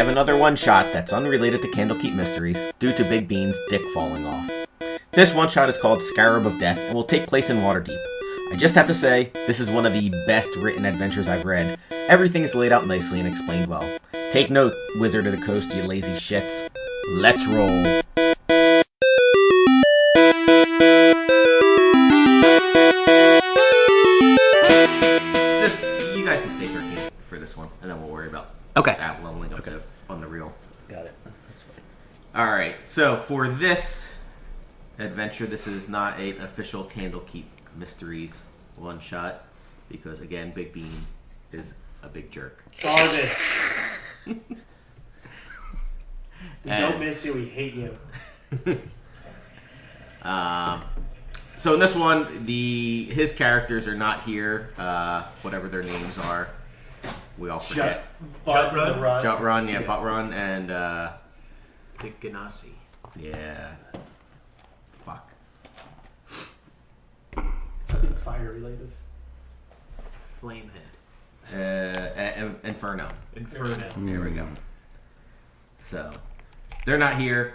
have another one-shot that's unrelated to Candlekeep Mysteries due to Big Bean's dick falling off. This one-shot is called Scarab of Death and will take place in Waterdeep. I just have to say, this is one of the best written adventures I've read. Everything is laid out nicely and explained well. Take note, Wizard of the Coast, you lazy shits. Let's roll. You guys can stay 13 for this one, and then we'll worry about that leveling up on the real. Got it. That's fine. Alright, so for this adventure, this is not an official Candlekeep Mysteries one-shot, because again, Big Bean is a big jerk. Garbage. We don't miss you, we hate you. So in this one, his characters are not here, whatever their names are. We all forget. Butt Run, yeah, Butt Run, and Big Ganassi. yeah. Fuck. Something fire related. Flamehead. Inferno. Inferno. There we go. So, they're not here.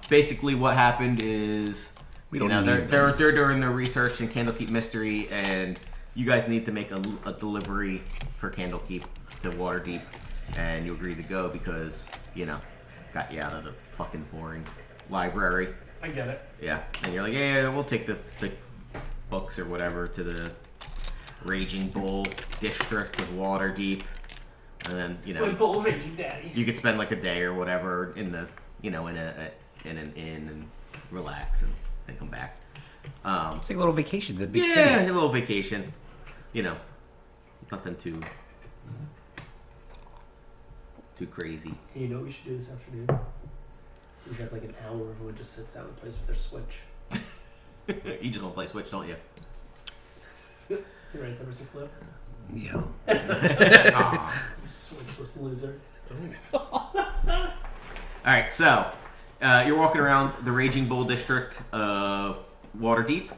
Basically, what happened is, they're doing their research in Candlekeep Mystery, and you guys need to make a delivery for Candlekeep to Waterdeep, and you agree to go because, got you out of the fucking boring library. I get it. Yeah, and you're like, yeah, we'll take the books or whatever to the Raging Bull district of Waterdeep, and then Bull's Raging Daddy. you could spend like a day or whatever in the in an inn and relax and then come back. It's like a little vacation. The big Yeah, city. a little vacation. Nothing too crazy. Hey, you know what we should do this afternoon? We should have like an hour where everyone just sits down and plays with their Switch. You just don't play Switch, don't you? You're right, there was a flip. Yeah. You Switchless loser. Alright, so you're walking around the Raging Bull district of Waterdeep,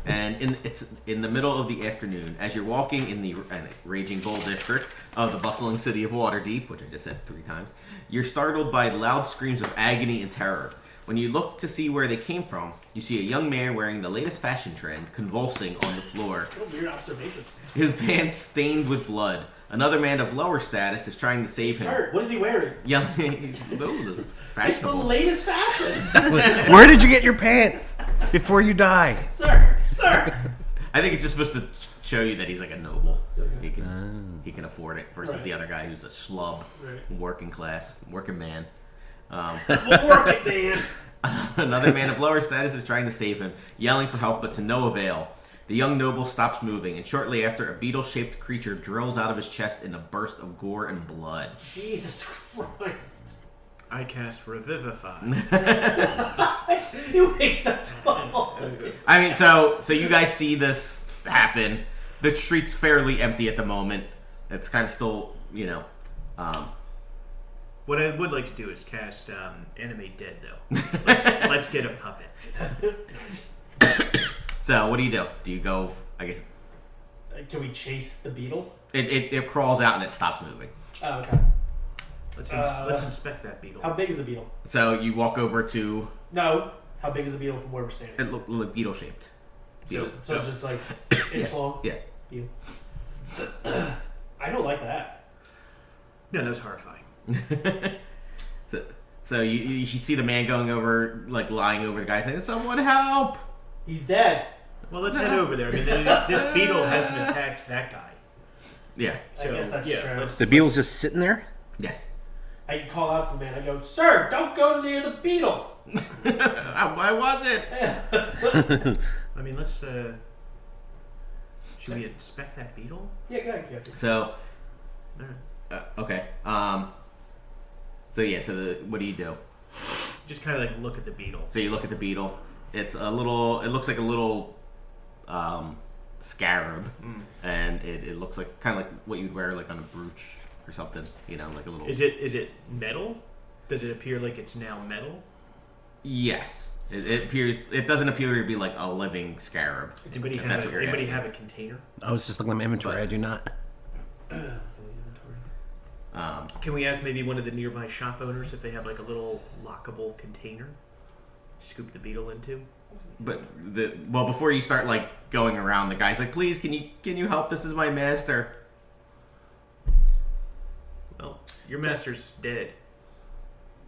and it's in the middle of the afternoon. As you're walking in the Raging Bull district of the bustling city of Waterdeep, which I just said 3 times, you're startled by loud screams of agony and terror. When you look to see where they came from, you see a young man wearing the latest fashion trend, convulsing on the floor. What a weird observation. His pants stained with blood. Another man of lower status is trying to save him. Hurt. What is he wearing? Young It's the fashionable. latest fashion. Where did you get your pants before you die? Sir. I think it's just supposed to show you that he's like a noble. He can afford it versus the other guy who's a schlub, working man. Working man. Another man of lower status is trying to save him, yelling for help, but to no avail. The young noble stops moving, and shortly after, a beetle-shaped creature drills out of his chest in a burst of gore and blood. Jesus Christ. I cast Revivify. He wakes up 12. I mean, so you guys see this happen. The street's fairly empty at the moment. It's kind of still, What I would like to do is cast Animate Dead, though. Let's get a puppet. So, what do? Do you go, I guess... Can we chase the beetle? It crawls out and it stops moving. Oh, okay. Let's inspect that beetle. How big is the beetle? So, you walk over to... No. How big is the beetle from where we're standing? It looked beetle-shaped. So it's just like inch long? Yeah. Beetle. I don't like that. No, that was horrifying. So you see the man going over, like lying over the guy saying, "Someone help!" He's dead. Well, let's head over there. I mean, this beetle hasn't attacked that guy. Yeah. I guess that's true. The beetle's just sitting there? Yes. I call out to the man. I go, "Sir, don't go near the beetle." Why was it? I mean, let's. Should we inspect that beetle? Yeah, go ahead. So. Right. Okay. So what do you do? Just kind of like look at the beetle. So you look at the beetle. It's a little. It looks like a little scarab, and it looks like kind of like what you'd wear like on a brooch or something. Like a little. Is it metal? Does it appear like it's now metal? Yes. It appears. It doesn't appear to be like a living scarab. Does anybody have a container? I was just looking at my inventory. I do not. Can we ask maybe one of the nearby shop owners if they have like a little lockable container? Scoop the beetle into? But before you start like going around, the guy's like, "Please, can you help? This is my master." Well, your master's dead.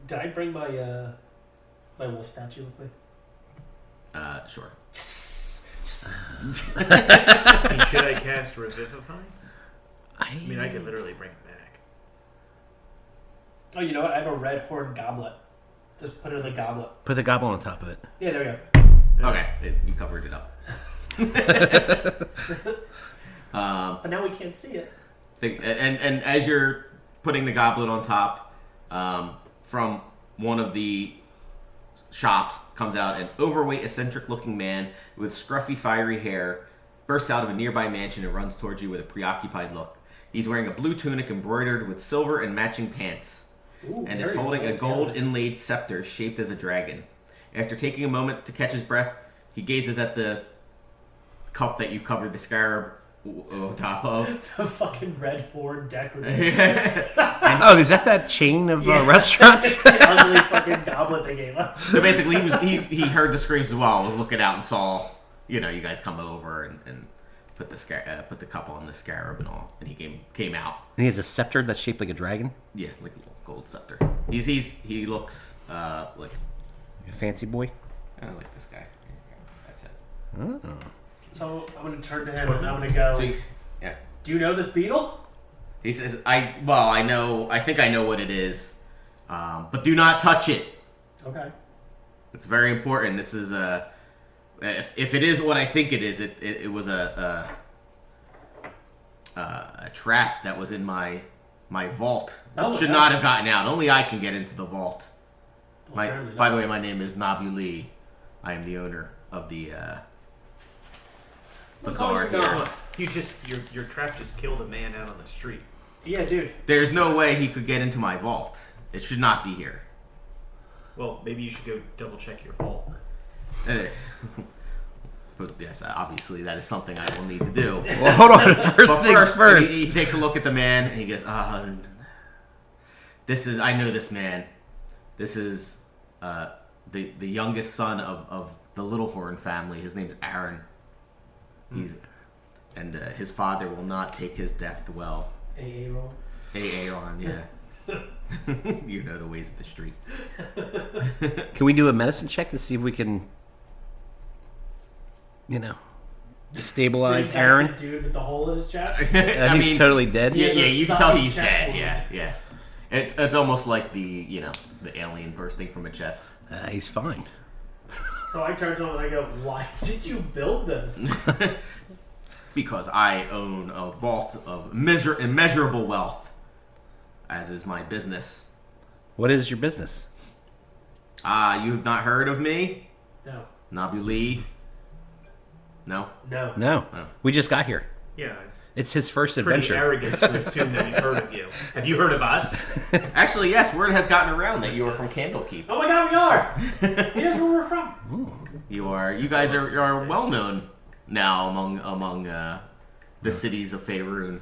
Did I bring my my wolf statue with me? Sure. Yes. And should I cast Revivify? I mean, I could literally bring it back. Oh, you know what? I have a red horn goblet. Just put it in the goblet. Put the goblin on top of it. Yeah, there we go. Okay, you covered it up. But now we can't see it. And as you're putting the goblet on top, from one of the shops comes out an overweight, eccentric-looking man with scruffy, fiery hair, bursts out of a nearby mansion and runs towards you with a preoccupied look. He's wearing a blue tunic embroidered with silver and matching pants, and is holding a gold inlaid scepter shaped as a dragon. After taking a moment to catch his breath, he gazes at the cup that you've covered the scarab on top of. The fucking red horn decorative. Oh, is that chain of restaurants? It's the ugly fucking goblet they gave us. So basically, he heard the screams as well, was looking out and saw, you guys come over and put the cup on the scarab and all, and he came out. And he has a scepter that's shaped like a dragon? Yeah, like a little gold scepter. He looks like A fancy boy? I like this guy. That's it. Oh. So I'm gonna turn to him and I'm gonna go. So yeah. Do you know this beetle? He says, I think I know what it is, but do not touch it. Okay. It's very important. This is if it is what I think it is, it was a trap that was in my vault. It should not have gotten out. Only I can get into the vault. By the way, my name is Nabuli. I am the owner of the bazaar here. Your trap just killed a man out on the street. Yeah, dude. There's no way he could get into my vault. It should not be here. Well, maybe you should go double check your vault. But yes, obviously that is something I will need to do. Well, hold on. First. He takes a look at the man and he goes, I know this man. This is the youngest son of the Littlehorn family. His name's Aaron. His father will not take his death well. Aaron, yeah. You know the ways of the street. Can we do a medicine check to see if we can, stabilize Aaron? The dude with the hole in his chest. He's totally dead. Yeah, He has a you can tell he's chest dead. wound. Yeah. It's almost like the alien bursting from a chest. He's fine. So I turn to him and I go, "Why did you build this?" Because I own a vault of immeasurable wealth, as is my business. What is your business? You have not heard of me? No. Nabuli? No? No. No. We just got here. Yeah. It's his first Pretty adventure. arrogant to assume that we've heard of you. Have you heard of us? Actually, yes, word has gotten around that you are from Candlekeep. Oh my god, we are! He knows where we're from. You guys are well known now among the cities of Faerun.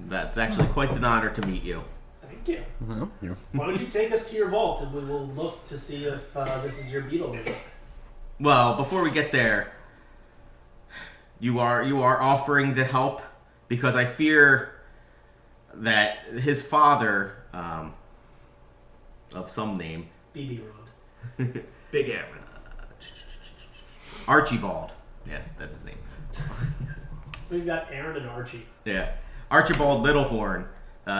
That's actually quite an honor to meet you. Thank you. Well, Why don't you take us to your vault and we will look to see if this is your beetle. Well, before we get there, you are offering to help because I fear that his father, of some name, BB Rod. Big Aaron. Archibald. Yeah, that's his name. So we've got Aaron and Archie. Yeah, Archibald Littlehorn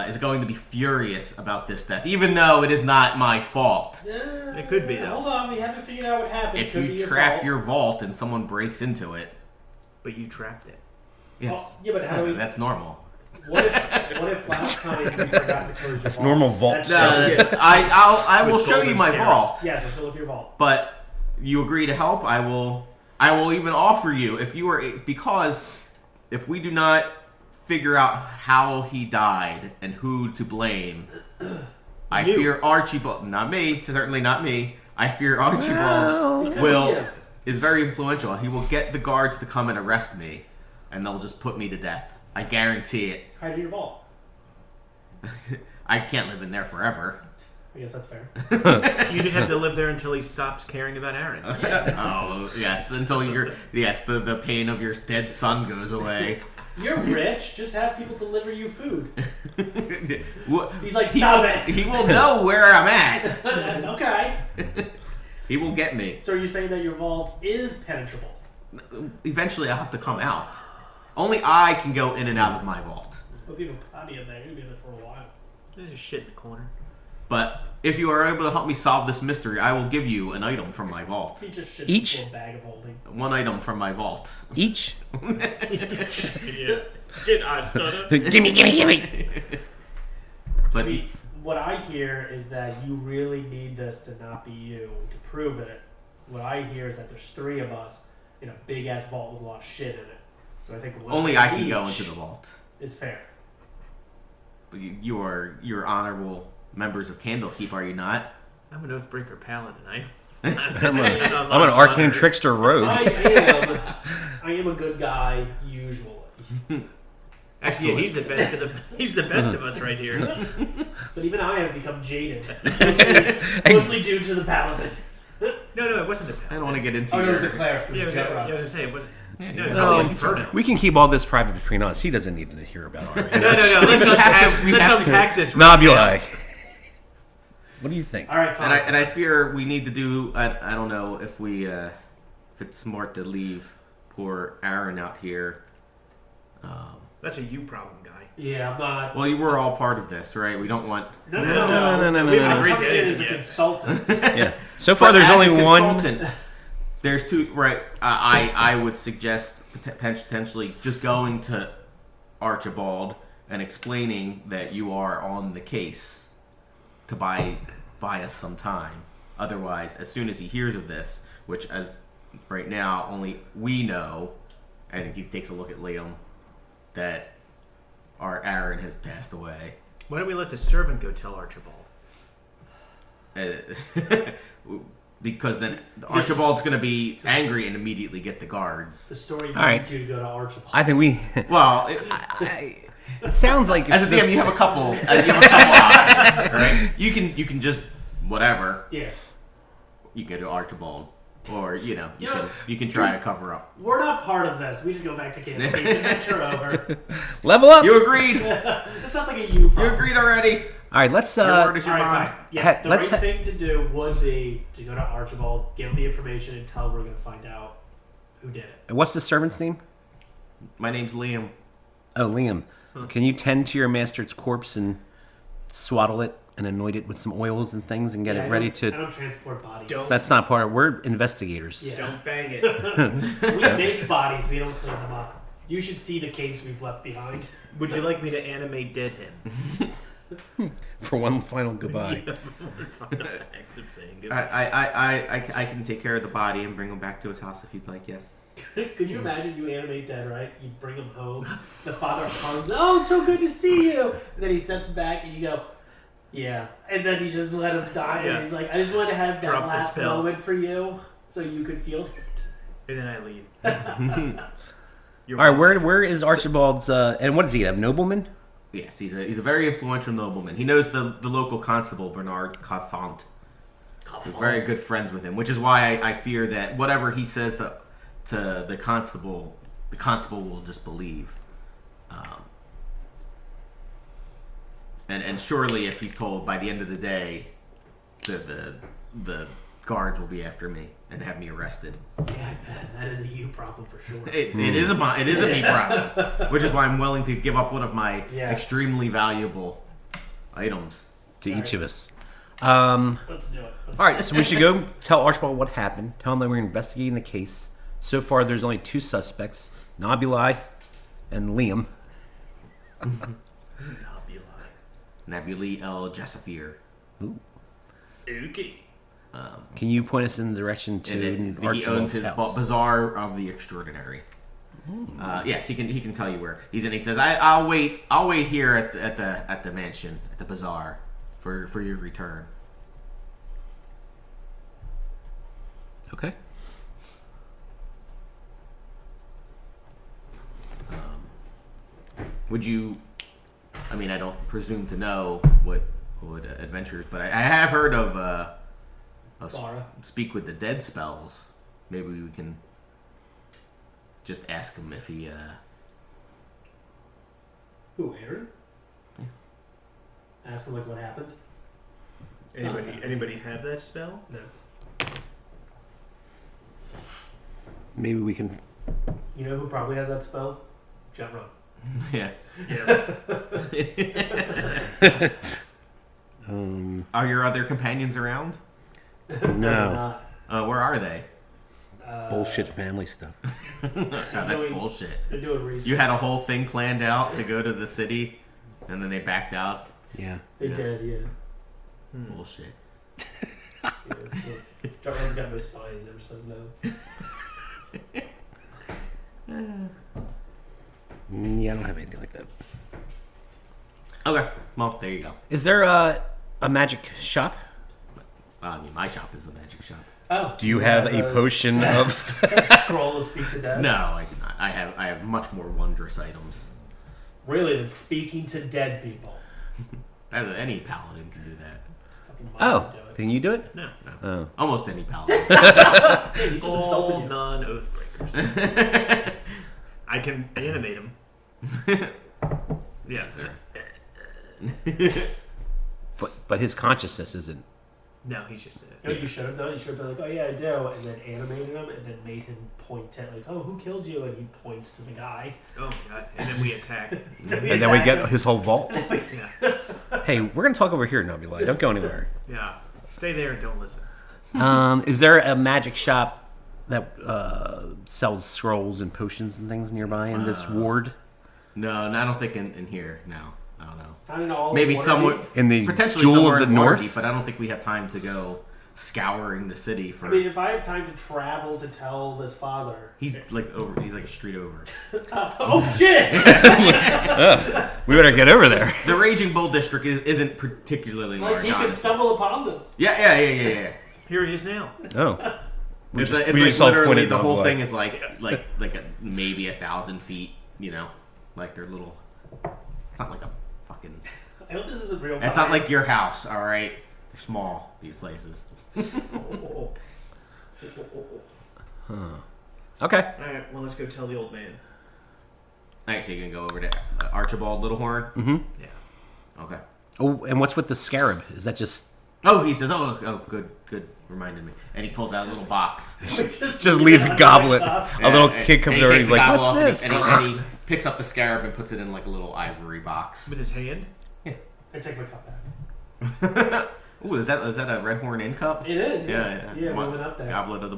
is going to be furious about this death, even though it is not my fault. It could be, though. Hold on, we haven't figured out what happened. If Could you be trap your your vault and someone breaks into it, But you trapped it. yes, Oh, yeah, but how do we? that's normal. What if last time you forgot to close your That's vault? normal vault That's stuff. No, I will With show you golden my scarabs. vault, Yes, let's go look at your vault. but you agree to help. I will even offer you because if we do not figure out how he died and who to blame, I fear Archibald. Not me, certainly not me. I fear Archibald is very influential. He will get the guards to come and arrest me, and they'll just put me to death. I guarantee it. Hide in your vault. I can't live in there forever. I guess that's fair. You just have to live there until he stops caring about Aaron. Oh yes, until the pain of your dead son goes away. You're rich. Just have people deliver you food. He's like, He stop will- it. He will know where I'm at. Okay. He will get me. So are you saying that your vault is penetrable? Eventually, I'll have to come out. Only I can go in and out of my vault. Well, people potty in there. You'll be in there for a while. There's just shit in the corner. But if you are able to help me solve this mystery, I will give you an item from my vault. He just shits Each? into a bag of holding. One item from my vault. Each? Yeah. Did I stutter? gimme. But What I hear is that you really need this to not be you to prove it. What I hear is that there's 3 of us in a big ass vault with a lot of shit in it. So I think only I can go into the vault. Is fair. But you're honorable members of Candlekeep, are you not? I'm an Oathbreaker Paladin. I'm an arcane trickster rogue. I am a good guy usually. Actually, yeah, he's the best of us right here. But even I have become jaded. Mostly due to the paladin. No, it wasn't the I Paladin. don't want to get into Oh, no, it your... was the cleric. It Yeah, was I was Jet Rock. gonna say it wasn't. No, it's No, probably no, Inferno. We can keep all this private between us. He doesn't need to hear about our No. Let's unpack this. Nobuli. What do you think? All right, fine. And I fear we need to do... I don't know if it's smart to leave poor Aaron out here. That's a you problem, guy. Yeah, I'm not. Well, you were all part of this, right? We don't want... No. We I'm agreed coming to in it. as a Yeah. consultant. Yeah. So far, But there's as only a one. consultant, There's 2, right? I would suggest potentially just going to Archibald and explaining that you are on the case to buy us some time. Otherwise, as soon as he hears of this, which as right now only we know, and he takes a look at Liam, that our Aaron has passed away. Why don't we let the servant go tell Archibald? Because then Archibald's going to be angry and immediately get the guards. The story needs All right. you to go to Archibald. I think we. Well, It sounds like as a this- DM, you have a couple. Options, right? You can just whatever. Yeah. You go to Archibald, or You know, you can try to cover up. We're not part of this. We just go back to camp. Adventure over. level up. You agreed. This sounds like a you problem. You agreed already. All right, let's. Your word is All your right, bond. fine. Yes, the let's right thing to do would be to go to Archibald, give him the information, and tell him we're going to find out who did it. What's the servant's name? My name's Liam. Oh, Liam. Can you tend to your master's corpse and swaddle it and anoint it with some oils and things and get Yeah, it I ready don't- I to? don't transport bodies. Don't. That's not part of. We're investigators. Yeah. Don't bang it. We make bodies. We don't clean them up. You should see the caves we've left behind. Would you like me to animate dead him? For one final goodbye. Act of saying goodbye. I can take care of the body and bring him back to his house if you'd like. Yes. Could you imagine you animate dead, right? You bring him home. The father hugs. Oh, it's so good to see you. And then he steps back and you go, yeah. And then you just let him die. Yeah. And he's like, I just wanted to have that Drop the last spell. moment for you so you could feel it. And then I leave. All right, where is Archibald's? And what does he have? Nobleman? Yes, he's a very influential nobleman. He knows the local constable Bernard Cathont. We're very good friends with him, which is why I fear that whatever he says to the constable will just believe. And surely, if he's told by the end of the day, the guards will be after me and have me arrested. Yeah, I bet. That is a you problem for sure. It is a me problem, which is why I'm willing to give up one of my Yes. extremely valuable items. To each of us. Let's do it. All right, so we should go tell Archibald what happened. Tell him that we're investigating the case. So far, there's only 2 suspects: Nobuli and Liam. I'll be lying. Nabuli El Jassafir. Okay. Can you point us in the direction to And he owns Archibald's his house? Bazaar of the Extraordinary. Yes, he can tell you where he's in. He says, "I'll wait here at the mansion at the bazaar for your return." Okay. Would you I mean, I don't presume to know what adventures, but I have heard of Bara. speak with the dead spells. Maybe we can just ask him if he. Who, Aaron? Yeah. Ask him like what happened. Anybody have that spell? No. Maybe we can. You know who probably has that spell? Jet Run. Yeah. Yeah. Are your other companions around? No. Where are they? Bullshit family stuff. God, that's doing- bullshit. They're doing research. You had a whole thing planned out to go to the city, and then they backed out. Yeah. They Yeah. did, yeah. Bullshit. Yeah, so Jet Run's got no spine. He never says no. Yeah, I don't have anything like that. Okay. Well, there you go. Is there a magic shop? I mean, my shop is a magic shop. Oh. Do you have a potion of? Scroll of Speak to Dead? No, I do not. I have much more wondrous items. Really, than speaking to dead people. Any paladin can do that. Fucking mine Oh, would do it. can you do it? No. Oh. Almost any paladin. Damn, he just All insulted you. non-oath breakers. I can animate them. Yeah. But his consciousness isn't. No, he's just. You know what you should have done? You should have been like, oh yeah, I do, and then animated him, and then made him point at like, oh, who killed you? And he points to the guy. Oh my god! And then we attack. And then we get his whole vault. Yeah. Hey, we're gonna talk over here, Nabila. Don't go anywhere. Yeah. Stay there and don't listen. Is there a magic shop that sells scrolls and potions and things nearby in this ward? No, I don't think in here. No, I don't know. I don't know. All Maybe Waterdeep? somewhat In the potentially Jewel somewhere of the in North? Waterdeep, but I don't think we have time to go scouring the city for. I mean, if I have time to travel to tell this father. he's like over. He's like a street over. Oh shit! We better get over there. The Raging Bull district isn't particularly Like large. he could honestly. stumble upon this. Yeah. Here he is now. Oh. We It's just like all literally pointed the wrong whole way. thing is like maybe 1,000 feet. You know, like they're little. It's not like a fucking. I hope this isn't real. It's not like your house. All right, they're small. These places. Okay. All right. Well, let's go tell the old man. Actually, you're gonna go over to Archibald Littlehorn. Mm-hmm. Yeah. Okay. Oh, and what's with the scarab? Is that just Oh, he says, oh, good, reminded me. And he pulls out a little box. just leave a goblet? A little And- kid comes and he over and takes he's the like, gobble "What's off this?" And he picks up the scarab and puts it in like a little ivory box. With his hand. I take my cup back. Ooh, is that a Red Horn Inn cup? It is. Yeah. Yeah, we went up there. Goblet of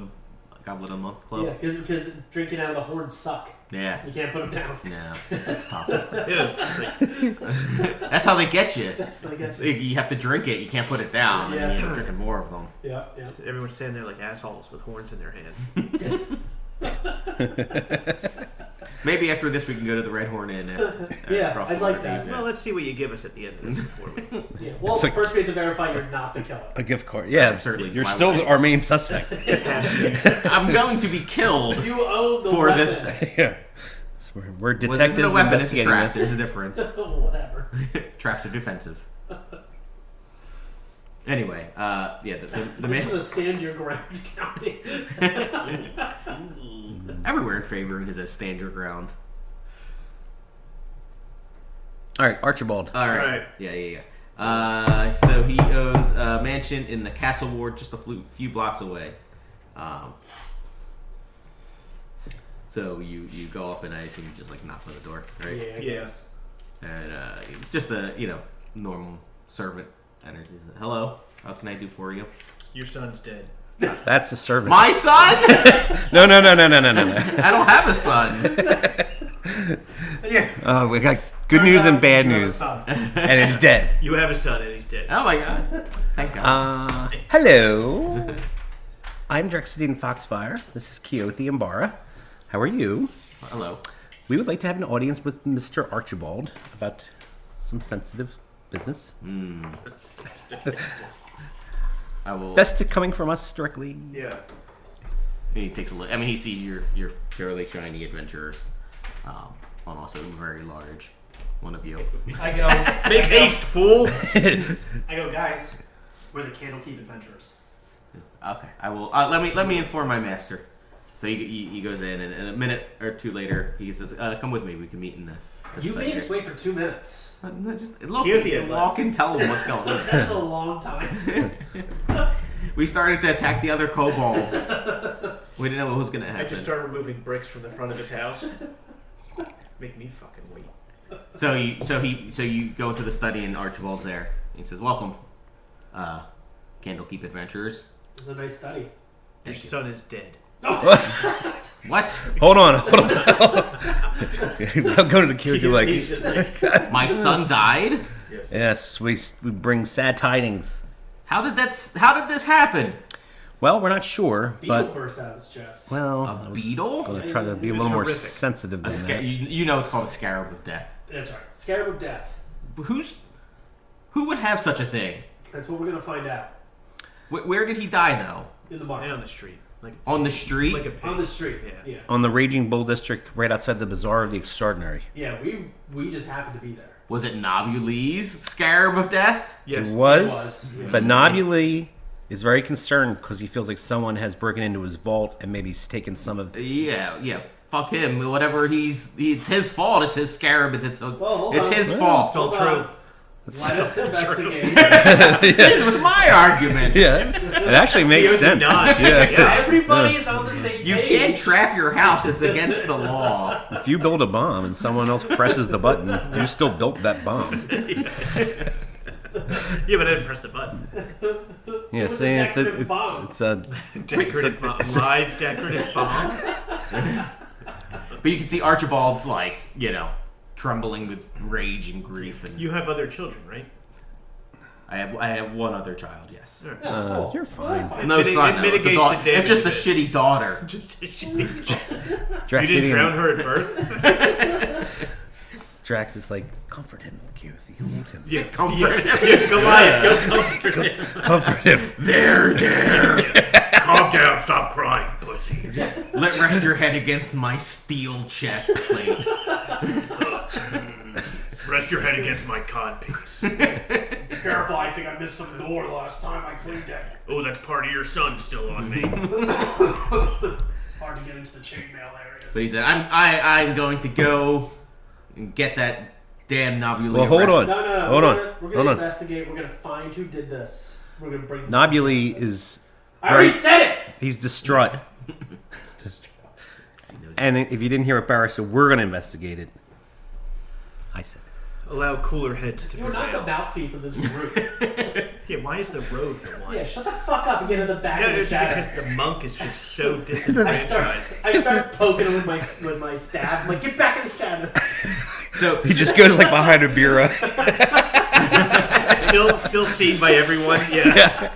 the month club. Yeah, because drinking out of the horns suck. Yeah. You can't put them down. Yeah, that's tough. Yeah. That's how they get you. That's what I get you. You have to drink it. You can't put it down. And then you're drinking more of them. Yeah, yeah. Everyone's standing there like assholes with horns in their hands. Maybe after this we can go to the Red Horn Inn. Yeah, across the I'd like water. that. Well, let's see what you give us at the end of this before we. Yeah. Well, It's like- first we have to verify you're not the killer. A gift card. Yeah, Certainly. You're Why still would I? our main suspect. I'm going to be killed You own the for weapon. this thing. Yeah. So we're Well, detectives this is a weapon. It's a investigating trap. this. There's a difference. Whatever. Traps are defensive. Anyway, yeah, the This is man, a stand your ground county. everywhere in favoring is a stand your ground. All right, Archibald. All right. Alright. Yeah. So he owns a mansion in the Castle Ward, just a few blocks away. So you go up and I assume you just like knock on the door, right? Yeah. I Yeah. guess. And just a normal servant enters. He says, "Hello, how can I do for you?" Your son's dead. That's a servant. My son? No. I don't have a son. Yeah. Oh, we got good Turns news out and bad you have a news, son. and it's dead. You have a son and he's dead. Oh my god! Thank God. Hello. I'm Drexidine Foxfire. This is Keothi and Bara. How are you? Hello. We would like to have an audience with Mr. Archibald about some sensitive business. I will. Best coming from us directly. Yeah. He takes a look. I mean, he sees your fairly shiny adventurers, on also very large one of you. I go, Make haste, fool! I go, guys, we're the Candlekeep Adventurers. Okay, I will. Let me inform my master. So he goes in, and a minute or two later, he says, "Come with me. We can meet in the." You made us wait for 2 minutes. Look, Keothy you had walk and tell him what's going on. That's a long time. We started to attack the other kobolds. We didn't know what was going to happen. I just start removing bricks from the front of his house. Make me fucking wait. So you go into the study, and Archibald's there. He says, "Welcome, Candlekeep Adventurers." It was a nice study. Your Thank you. son is dead. What? Hold on. I'm going to the Keothy like, He's just like, My son died? yes, we bring sad tidings. How did this happen? Well, we're not sure, Beetle but burst out of his chest. well, A beetle? I'm gonna try to be a It was little more horrific. sensitive than that. You know it's called a scarab of death. That's right. Scarab of death. Who would have such a thing? That's what we're going to find out. Where did he die though? In the down market. the street. Like On the street? like a pig. On the street. Yeah. Yeah. On the Raging Bull District, right outside the Bazaar of the Extraordinary. Yeah, we just happened to be there. Was it Nobulee's scarab of death? Yes. It was, It was, yeah. but Nobule is very concerned because he feels like someone has broken into his vault and maybe he's taken some of. Yeah. Fuck him. Whatever it's his fault. It's his scarab. It's hold it's on. his It's fault. all Hold true. on. Let us investigate. This was my argument. Yeah, it actually makes Keothy sense. nods. Yeah. Everybody is on the same You page. can't trap your house. It's against the law. If you build a bomb and someone else presses the button, you still built that bomb. Yeah, but I didn't press the button. Yeah, was a saying decorative bomb. it's a Decorative bomb. Live decorative bomb. But you can see Archibald's like, trembling with rage and grief, and You have other children, right? I have one other child. Yes. All right. Yeah, cool. you're fine. Well, No It son. No. It's, a mitigates da- the damage it's just a of it. shitty daughter. Just you Drax didn't even- drown her at birth. Drax is like, comfort him, Keothy, hold him. Yeah, Comfort him. Yeah, Goliath, go comfort him. Comfort him. There. Calm down, stop crying, pussy. Let rest your head against my steel chest plate. Rest your head against my codpiece. Be careful, I think I missed some gore last time I cleaned it. Oh, that's part of your son still on me. Hard to get into the chainmail areas. So he said, I'm going to go and get that damn Nobule. Well, hold arrested." No. Hold on. We're Hold gonna on. investigate. We're gonna find who did this. We're gonna bring. them to Nobule justice. is I already very- said it. he's distraught. And if you didn't hear what Barry said, we're going to investigate it. I said it. Allow cooler heads to You're not the prevail. mouthpiece of this group. Yeah, why is the road the one? Yeah, shut the fuck up and get in the back No, of the it's shadows. because the monk is just so I disenfranchised. start poking him with my staff. I'm like, get back in the shadows. So He just goes like behind a bureau. Still seen by everyone. Yeah.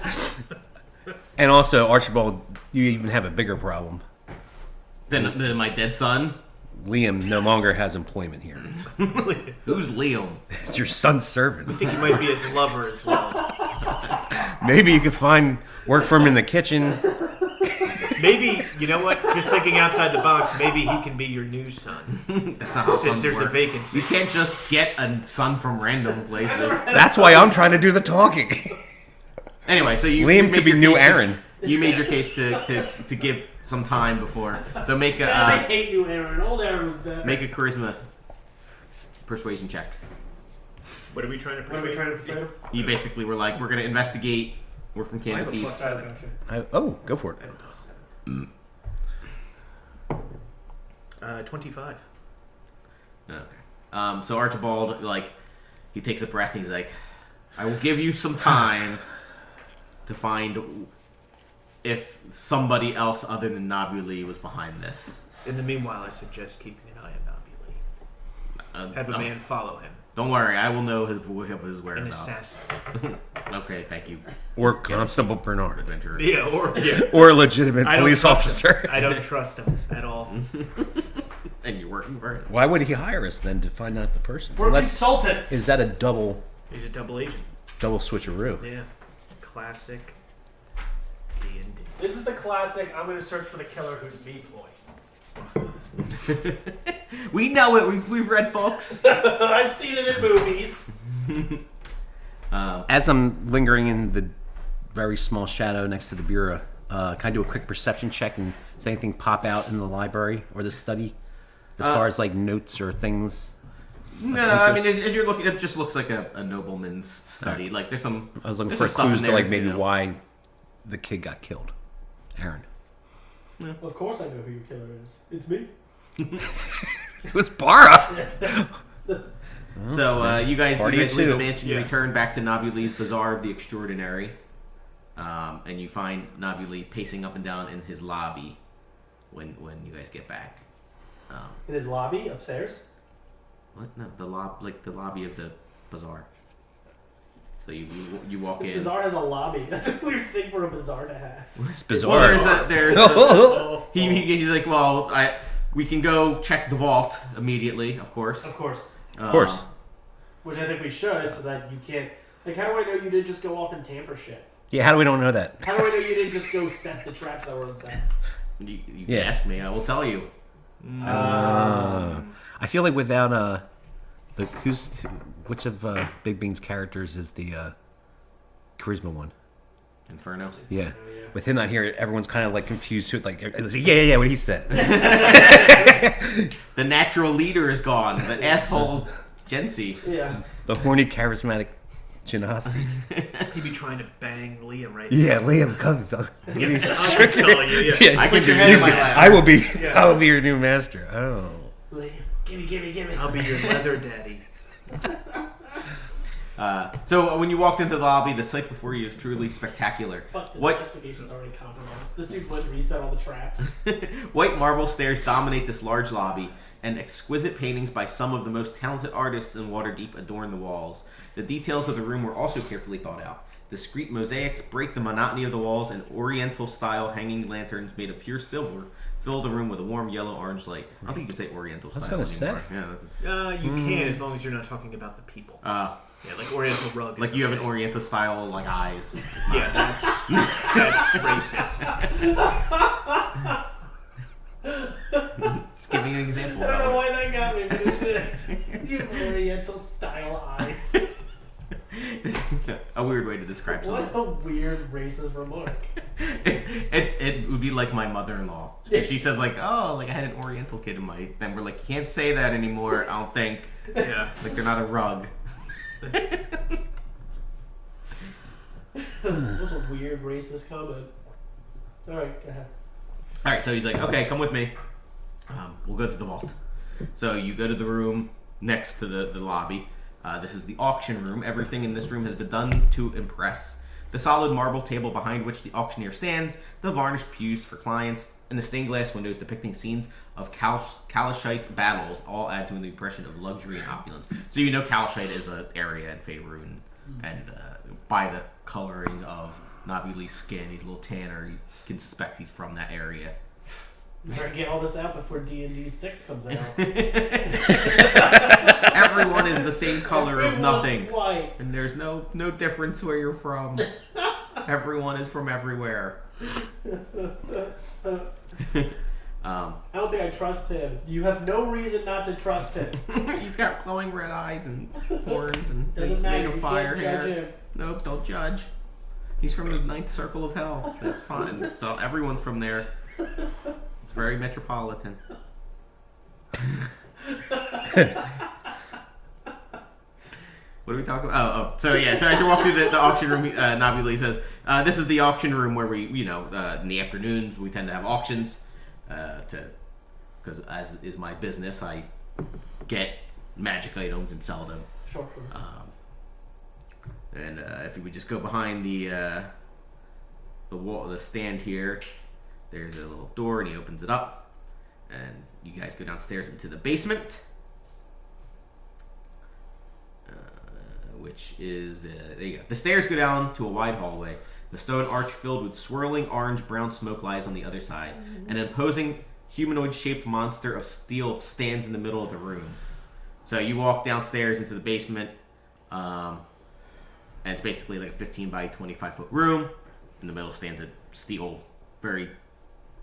And also, Archibald, you even have a bigger problem. then my dead son. Liam no longer has employment here. Who's Liam? It's your son's servant. I think you might be his lover as well. Maybe you could find work for him in the kitchen. Maybe, you know what? Just thinking outside the box, maybe he can be your new son. That's not how Since sons there's a work. vacancy. You can't just get a son from random places. That's why I'm trying to do the talking. Anyway, so you Liam you could made be your new case to- Aaron. You made your case to give some time before. So make I a hate you, Aaron. Old Aaron was dead. make a charisma persuasion check. What are we trying to What are we persuade? trying to persuade him? You basically were like, we're gonna investigate. We're from I have a Candlekeep. plus 7. Oh, go for it. I have a plus 7. 25. Okay. So Archibald, like, he takes a breath and he's like, I will give you some time to find if somebody else other than Nobule was behind this. In the meanwhile, I suggest keeping an eye on Nobule. Have a no, man follow him. Don't worry, I will know his An whereabouts. assassin. Okay, thank you, Or Constable Bernard. adventurer. Yeah. Or a legitimate I don't police trust officer. him. I don't trust him at all. And you're working for it. Why would he hire us then to find out the person? We're Unless, consultants. is that a double He's a double agent. switcheroo? Yeah. Classic D&D. This is the classic. I'm going to search for the killer who's me ploy. We know it. We've read books. I've seen it in movies. As I'm lingering in the very small shadow next to the bureau, can I do a quick perception check and does anything pop out in the library or the study as far as like notes or things? No, I mean, as you're looking, it just looks like a nobleman's study. Right. Like there's some. I was looking there's for some stuff clues in to there, like maybe you know. why the kid got killed. Aaron. Of course I know who your killer is. It's me. It was Bara. So you guys Party leave of the two. mansion. You Yeah. return back to Nabuli's Bazaar of the Extraordinary, and you find Nabuli pacing up and down in his lobby when you guys get back. In his lobby upstairs. What? No, the lobby of the bazaar. So you walk This in. bazaar has a lobby. That's a weird thing for a bazaar to have. It's Well, bizarre. Oh, he's like, well, we can go check the vault immediately, of course. Of course. Of course. Which I think we should, so that you can't. Like, how do I know you didn't just go off and tamper shit? Yeah, how do we don't know that? How do I know you didn't just go set the traps that were inside? You can Yeah. ask me, I will tell you. I feel like without which of Big Bean's characters is the charisma one? Inferno. Yeah. yeah. With him not here, everyone's kind of like confused. Like, yeah, what he said. The natural leader is gone. The asshole Gensi. Yeah. The horny, charismatic Genasi. He'd be trying to bang Liam right Yeah, Liam, come. I saw you, yeah. I Put can your do head in it. my lap. I will be. Yeah. I will be your new master. Oh. Liam, gimme. I'll be your leather daddy. So when you walked into the lobby, the sight before you is truly spectacular. Fuck, this What investigation's already compromised. This dude went and reset all the traps. white marble stairs dominate this large lobby, and exquisite paintings by some of the most talented artists in Waterdeep adorn the walls. The details of the room were also carefully thought out. Discrete mosaics break the monotony of the walls, and Oriental-style hanging lanterns made of pure silver fill the room with a warm yellow-orange light. I don't think you could say Oriental I was style gonna anymore. say. Yeah, You can, as long as you're not talking about the people. Yeah, like Oriental rug. is like you have an okay. Oriental style like eyes. It's not- Yeah, that's racist. Just giving an example. I don't of know it. why that got me, but it did. You have Oriental style eyes. It's a weird way to describe What someone. a weird racist remark. It would be like my mother-in-law. She says like, "Oh, like I had an Oriental kid in my." Then we're like, "You can't say that anymore." I don't think. Yeah. Like they're not a rug. That was a weird racist comment. Alright, go ahead. All right, so he's like, "Okay, come with me. We'll go to the vault." So you go to the room next to the lobby. This is the auction room. Everything in this room has been done to impress. The solid marble table behind which the auctioneer stands, the varnished pews for clients, and the stained glass windows depicting scenes of Kalashite battles all add to the impression of luxury and opulence. So you know Kalashite is an area in Faerun, and by the coloring of Nabuli's skin, he's a little tanner. You can suspect he's from that area. You better get all this out before D&D 6 comes out. Everyone is the same color of Everyone nothing. White. And there's no difference where you're from. Everyone is from everywhere. I don't think I trust him. You have no reason not to trust him. He's got glowing red eyes and horns and Doesn't he's matter. made of You fire can't hair. judge him. Nope, don't judge. He's from the ninth circle of hell. That's fine. So everyone's from there. It's very metropolitan. What are we talking about? Oh. So yeah, so as you walk through the auction room, Nabuli says, this is the auction room where we, in the afternoons, we tend to have auctions, because as is my business, I get magic items and sell them. Sure. And if you would just go behind the wall, the stand here, there's a little door, and he opens it up, and you guys go downstairs into the basement. Which is, there you go. The stairs go down to a wide hallway. The stone arch filled with swirling orange-brown smoke lies on the other side. An imposing humanoid-shaped monster of steel stands in the middle of the room. So you walk downstairs into the basement, and it's basically like a 15 by 25 foot room. In the middle stands a steel, very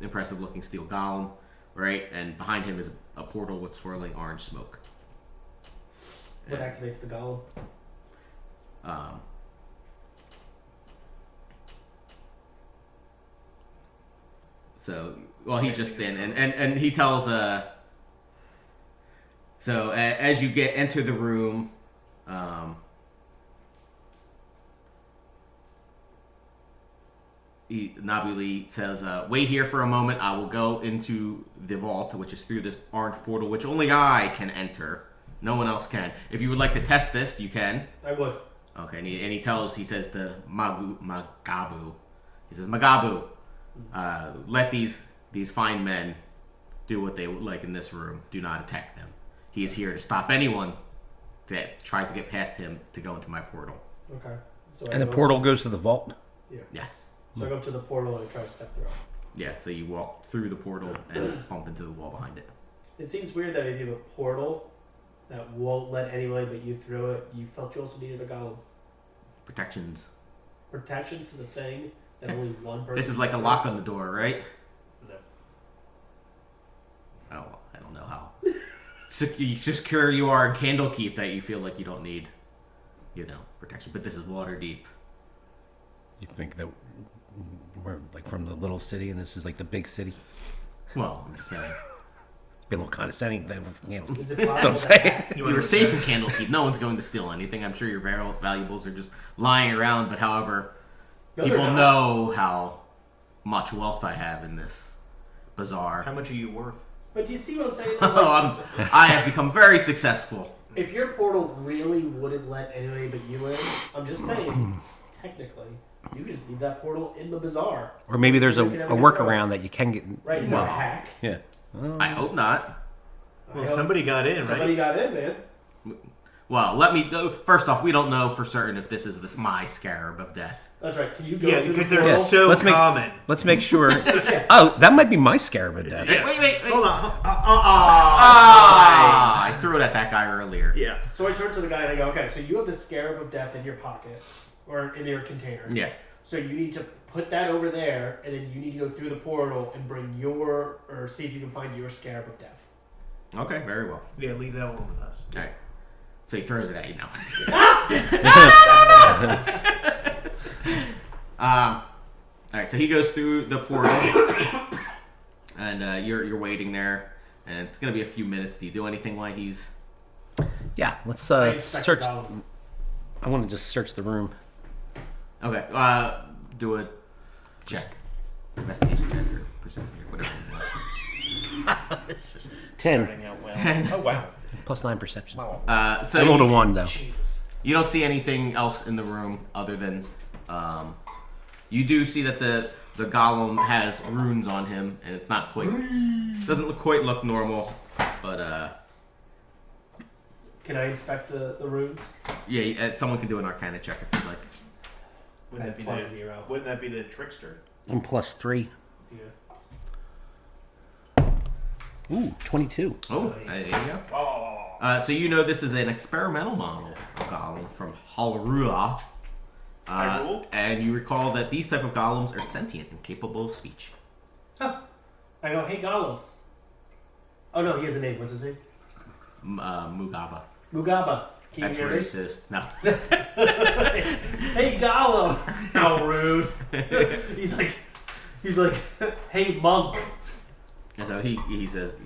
impressive looking steel golem. right? And behind him is a portal with swirling orange smoke. What And, activates the golem? So, well, he's just standing, and he tells, so as you enter the room, Nabuli says, wait here for a moment, I will go into the vault, which is through this orange portal, which only I can enter. No one else can. If you would like to test this, you can. I would. Okay, and he says to Magabu, he says, Magabu, let these fine men do what they would like in this room. Do not attack them. He is here to stop anyone that tries to get past him to go into my portal. Okay. So And the portal goes to the vault? Yeah. Yes. So I go up to the portal and I try to step through. Yeah, so you walk through the portal and bump into the wall behind it. It seems weird that if you have a portal that won't let anybody but you through it, you felt you also needed a golem. Protections. Protections to the thing that only one person. This is like a can lock on the door, right? No. I don't know how secure you are in Candlekeep that you feel like you don't need, protection. But this is water deep. You think that we're like from the little city and this is like the big city? Well, I'm just saying. Be a little condescending then. Is it That's what possible I'm to saying. hack? You were safe in Candlekeep. No one's going to steal anything. I'm sure your valuables are just lying around. But however, No, they're people not. know how much wealth I have in this bazaar. How much are you worth? But do you see what I'm saying? Oh, I have become very successful. If your portal really wouldn't let anybody but you in, I'm just saying, technically, you just leave that portal in the bazaar. Or maybe there's a You can have it workaround that you can get. Right? Is that a hack? Yeah. I hope not. I Well, hope somebody got in, Somebody right? got in, man. Well, first off, we don't know for certain if this is my Scarab of Death. That's right. Can you go Yeah, through because the they're portal? so Let's make- common. Let's make sure. Oh, that might be my Scarab of Death. Wait. Hold on. I threw it at that guy earlier. Yeah. So I turn to the guy and I go, okay, so you have the Scarab of Death in your pocket, or in your container. Yeah. So you need to put that over there, and then you need to go through the portal and bring or see if you can find your Scarab of Death. Okay, very well. Yeah, leave that one with us. All right. So he throws it at you now. All right, so he goes through the portal, and you're waiting there, and it's gonna be a few minutes. Do you do anything while he's? Yeah, let's I inspect search. the golem. I want to just search the room. Okay. Do a check, investigation check or perception check, whatever. You want. This is 10. starting out well. Oh, wow. Plus 9 perception. Wow. So I rolled a 1 though. Jesus. you don't see anything else in the room other than you do see that the golem has runes on him, and it's not quite doesn't quite look normal, but Can I inspect the runes? yeah, someone can do an Arcana check if you'd like. Wouldn't that be Plus the 0. Wouldn't that be the trickster? And plus 3. Yeah. Ooh, 22. Oh, Nice. there you go. Oh. So you know this is an experimental model of golem from Halrua. Hyrule? And you recall that these type of golems are sentient and capable of speech. Huh. I go, hey, Gollum. Oh, no, he has a name. What's his name? Mugaba. Mugaba. Can you That's hear me? racist. No. Hey, Gollum. How rude. He's like, hey, monk. And so he says,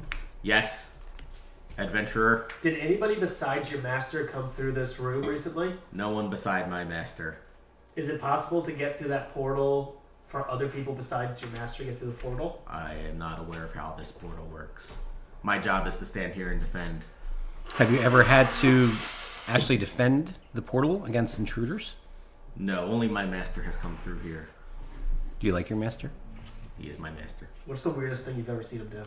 yes, adventurer. Did anybody besides your master come through this room recently? No one beside my master. Is it possible to get through that portal for other people besides your master to get through the portal? I am not aware of how this portal works. My job is to stand here and defend. Have you ever had to actually defend the portal against intruders? No, only my master has come through here. Do you like your master? He is my master. What's the weirdest thing you've ever seen him do?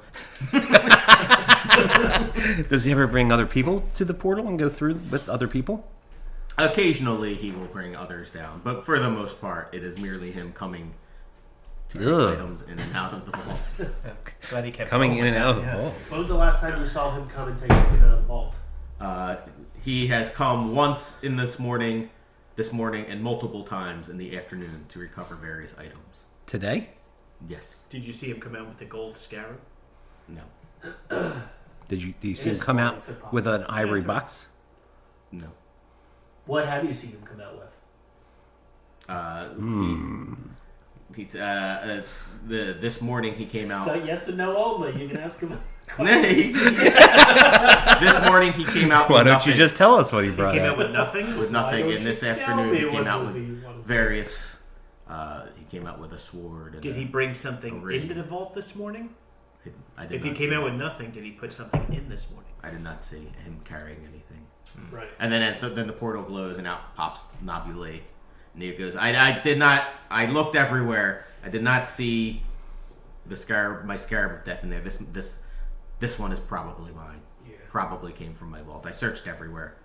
Does he ever bring other people to the portal and go through with other people? Occasionally, he will bring others down, but for the most part, it is merely him coming to take Ugh. items in and out of the vault. Glad he kept Coming going in and with out that, of the yeah. vault. When was the last time you saw him come and take something out of the vault? He has come once in this morning, and multiple times in the afternoon to recover various items. Today? Yes. Did you see him come out with the gold scarab? No. Do you see It him is come small, out it could pop. with an ivory Yeah, box? No. What have you seen him come out with? This morning he came out. So yes and no only. You can ask him. This morning he came out. Why with don't nothing, you just tell us what he He brought came out? out with nothing. with Why nothing? don't And this you tell afternoon me he what came out movie with you wanna see? various. He came out with a sword. And Did he bring something ring. into the vault this morning? I did If he not came see- out with nothing, did he put something in this morning? I did not see him carrying anything. Right. And then then the portal glows and out pops Nobule. And he goes, I did not. I looked everywhere. I did not see the scarab. My scarab of death in there. This one is probably mine. Yeah. Probably came from my vault. I searched everywhere,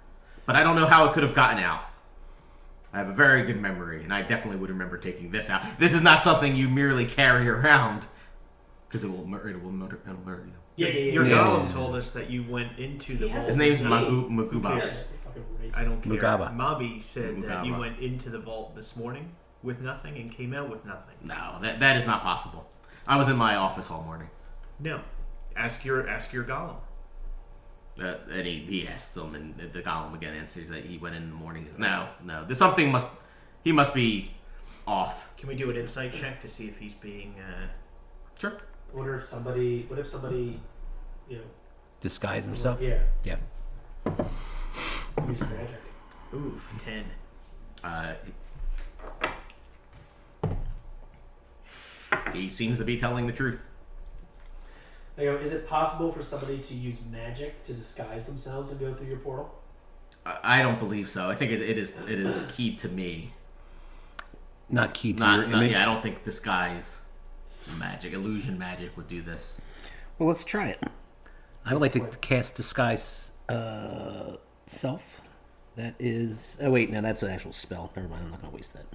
but I don't know how it could have gotten out. I have a very good memory, and I definitely would remember taking this out. This is not something you merely carry around, because it will murder you. Yeah. Your Yeah. golem told us that you went into the He has vault. His name's Hey. Maguba. Yes, you're fucking racist. I don't care. Mugaba. Mabi said that you Mugaba. went into the vault this morning with nothing and came out with nothing. No, that is not possible. I was in my office all morning. No. Ask your golem. And he asks him, and the golem again answers that he went in the morning. He says, no. There's something he must be off. Can we do an insight check to see if he's being Sure. What if somebody, you know, Disguise himself? Yeah. Yeah. Use magic. oof 10? He seems to be telling the truth. I go, is it possible for somebody to use magic to disguise themselves and go through your portal? I don't believe so. I think it is key to me. Not key to your image? Yeah, I don't think disguise magic, illusion magic would do this. Well, let's try it. I would like to cast disguise self. That is... Oh, wait. No, that's an actual spell. Never mind. I'm not going to waste that.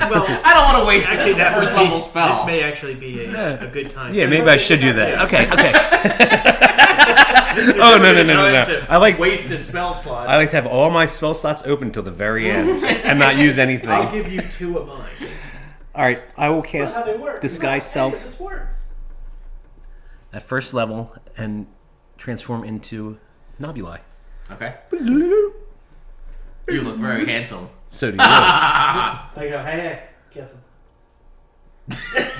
Well, I don't want to waste actually, that first level spell. This may actually be a good time. Yeah, maybe I should do that. Yeah. Okay. There's Oh, never no. been a time to I like waste a spell slot. to have all my spell slots open till the very end and not use anything. I'll give you 2 of mine. All right. I will That's cast not how they work. disguise Hey, self this works. at first level and transform into Nobuli. Okay. You look very handsome. So do you. I go, hey, kiss him.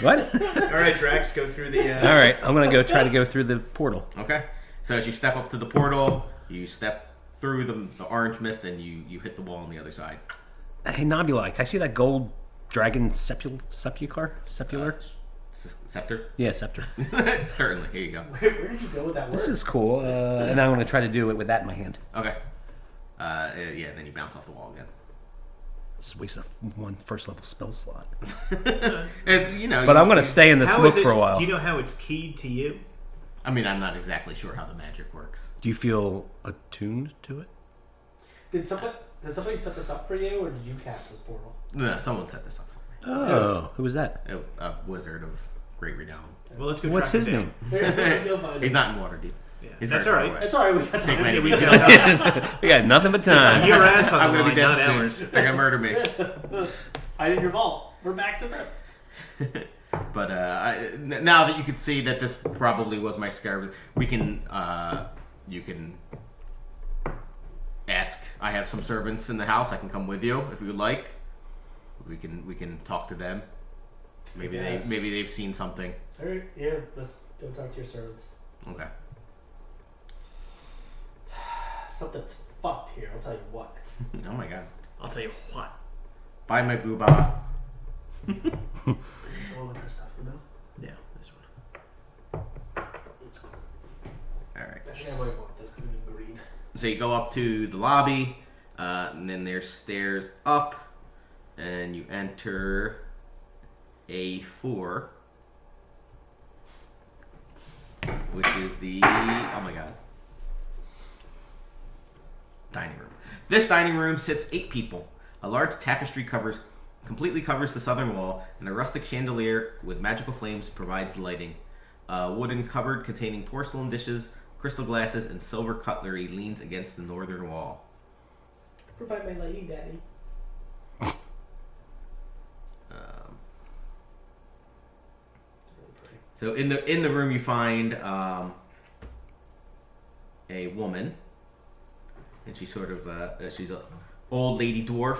What? All right, Drax, go through the. All right. I'm going to try to go through the portal. Okay. So as you step up to the portal, you step through the orange mist, and you hit the wall on the other side. Hey, Nobuli, can I see that gold dragon sepulchre? Scepter? Yeah, scepter. Certainly. Here you go. Where did you go with that word? This is cool. And I'm going to try to do it with that in my hand. Okay. Yeah, and then you bounce off the wall again. Just waste one first level spell slot. You know, But I'm going to stay in this How look is it, for a while. Do you know how it's keyed to you? I mean, I'm not exactly sure how the magic works. Do you feel attuned to it? Did somebody set this up for you, or did you cast this portal? No, someone set this up for me. Oh, who was that? A wizard of great renown. Well, let's go. What's track his him down. name? Let's go find He's him. not in Waterdeep. Yeah. He's That's very all far right. away. It's alright, we got Take time. many Yeah, we weeks. got We got nothing but time. your ass on I'm the gonna line, be not dead ours. soon. They're gonna murder me. Hide in your vault. We're back to this. But now that you can see that this probably was my scarab, we can you can ask. I have some servants in the house. I can come with you if you would like. We can talk to them. Maybe Yes. they've seen something. Alright, yeah, let's go talk to your servants. Okay. Something's fucked here, I'll tell you what. Oh my god. I'll tell you what. Bye, Maguba. It's the one with the stuff, you know? Yeah, this one. It's cool. All right. I think I might want this blue and green. So you go up to the lobby, and then there's stairs up, and you enter A4, which is the oh my god dining room. This dining room sits 8 people. A large tapestry completely covers the southern wall, and a rustic chandelier with magical flames provides lighting. A wooden cupboard containing porcelain dishes, crystal glasses, and silver cutlery leans against the northern wall. Provide my lighting, Daddy. It's really pretty. So in the room you find a woman, and she's sort of she's a old lady dwarf,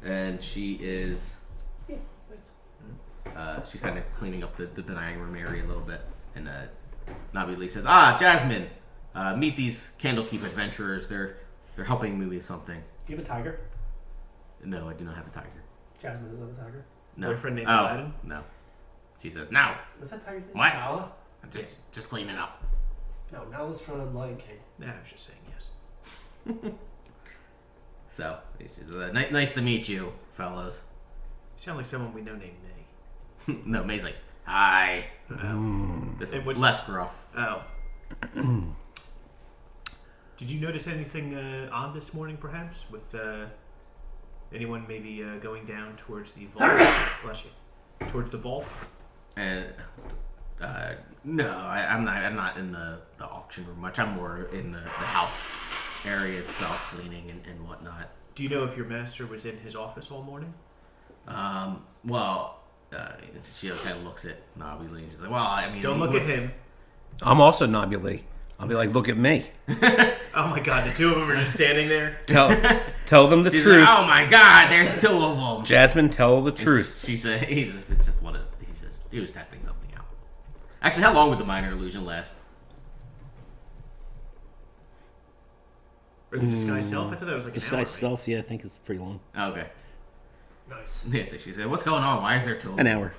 and she is Yeah, thanks. she's kind of cleaning up the dining room area a little bit, and Nabi Lee says, Jasmine, meet these Candlekeep adventurers. They're helping me with something. Do you have a tiger? No, I do not have a tiger. Jasmine doesn't have a tiger. No. Boyfriend named Aladdin? No. She says, no, What's that tiger's name? What? Nala? I'm just cleaning up. No, Nala's from Lion King. Yeah, I was just saying yes. So, she says, nice to meet you, fellows. You sound like someone we know named May. No, May's like, hi. This And one's what's- less gruff. Oh. Did you notice anything odd this morning, perhaps, with anyone maybe going down towards the vault? Bless you. Towards the vault? And no, I'm not in the auction room much. I'm more in the house area itself, cleaning and whatnot. Do you know if your master was in his office all morning? Well, she kind of looks at Nabi Lee and she's like, well, I mean, Don't look at him. I'm also Nobby. I'll be like, look at me. Oh my god, the two of them are just standing there. Tell them the She's truth. like, oh my God, there's two of them. Jasmine, tell the truth. She said, it's just one of. He was testing something out. Actually, how long would the minor illusion last? Or the disguise self? I thought that was like an hour. Right? self, yeah, I think it's pretty long. Okay. Nice. Yeah, so she said, what's going on? Why is there two of An them? hour.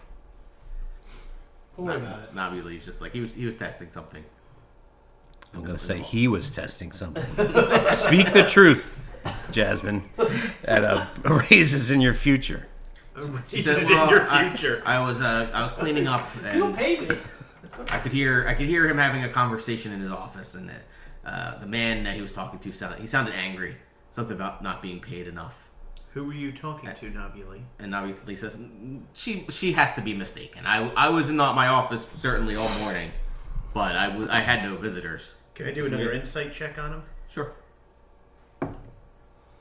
Don't worry about it. Nabi Lee's just like, he was testing something. I'm going to say he was testing something. Speak the truth, Jasmine. That raises in your future. She Jesus said, is well, in your future. I was cleaning up, You don't and pay me. I could hear him having a conversation in his office, and the man that he was talking to sounded angry, something about not being paid enough. Who were you talking to, Nabili? And Nabi Lee says, she has to be mistaken. I was in my office certainly all morning, but I had no visitors. Can I do another insight check on him? Sure.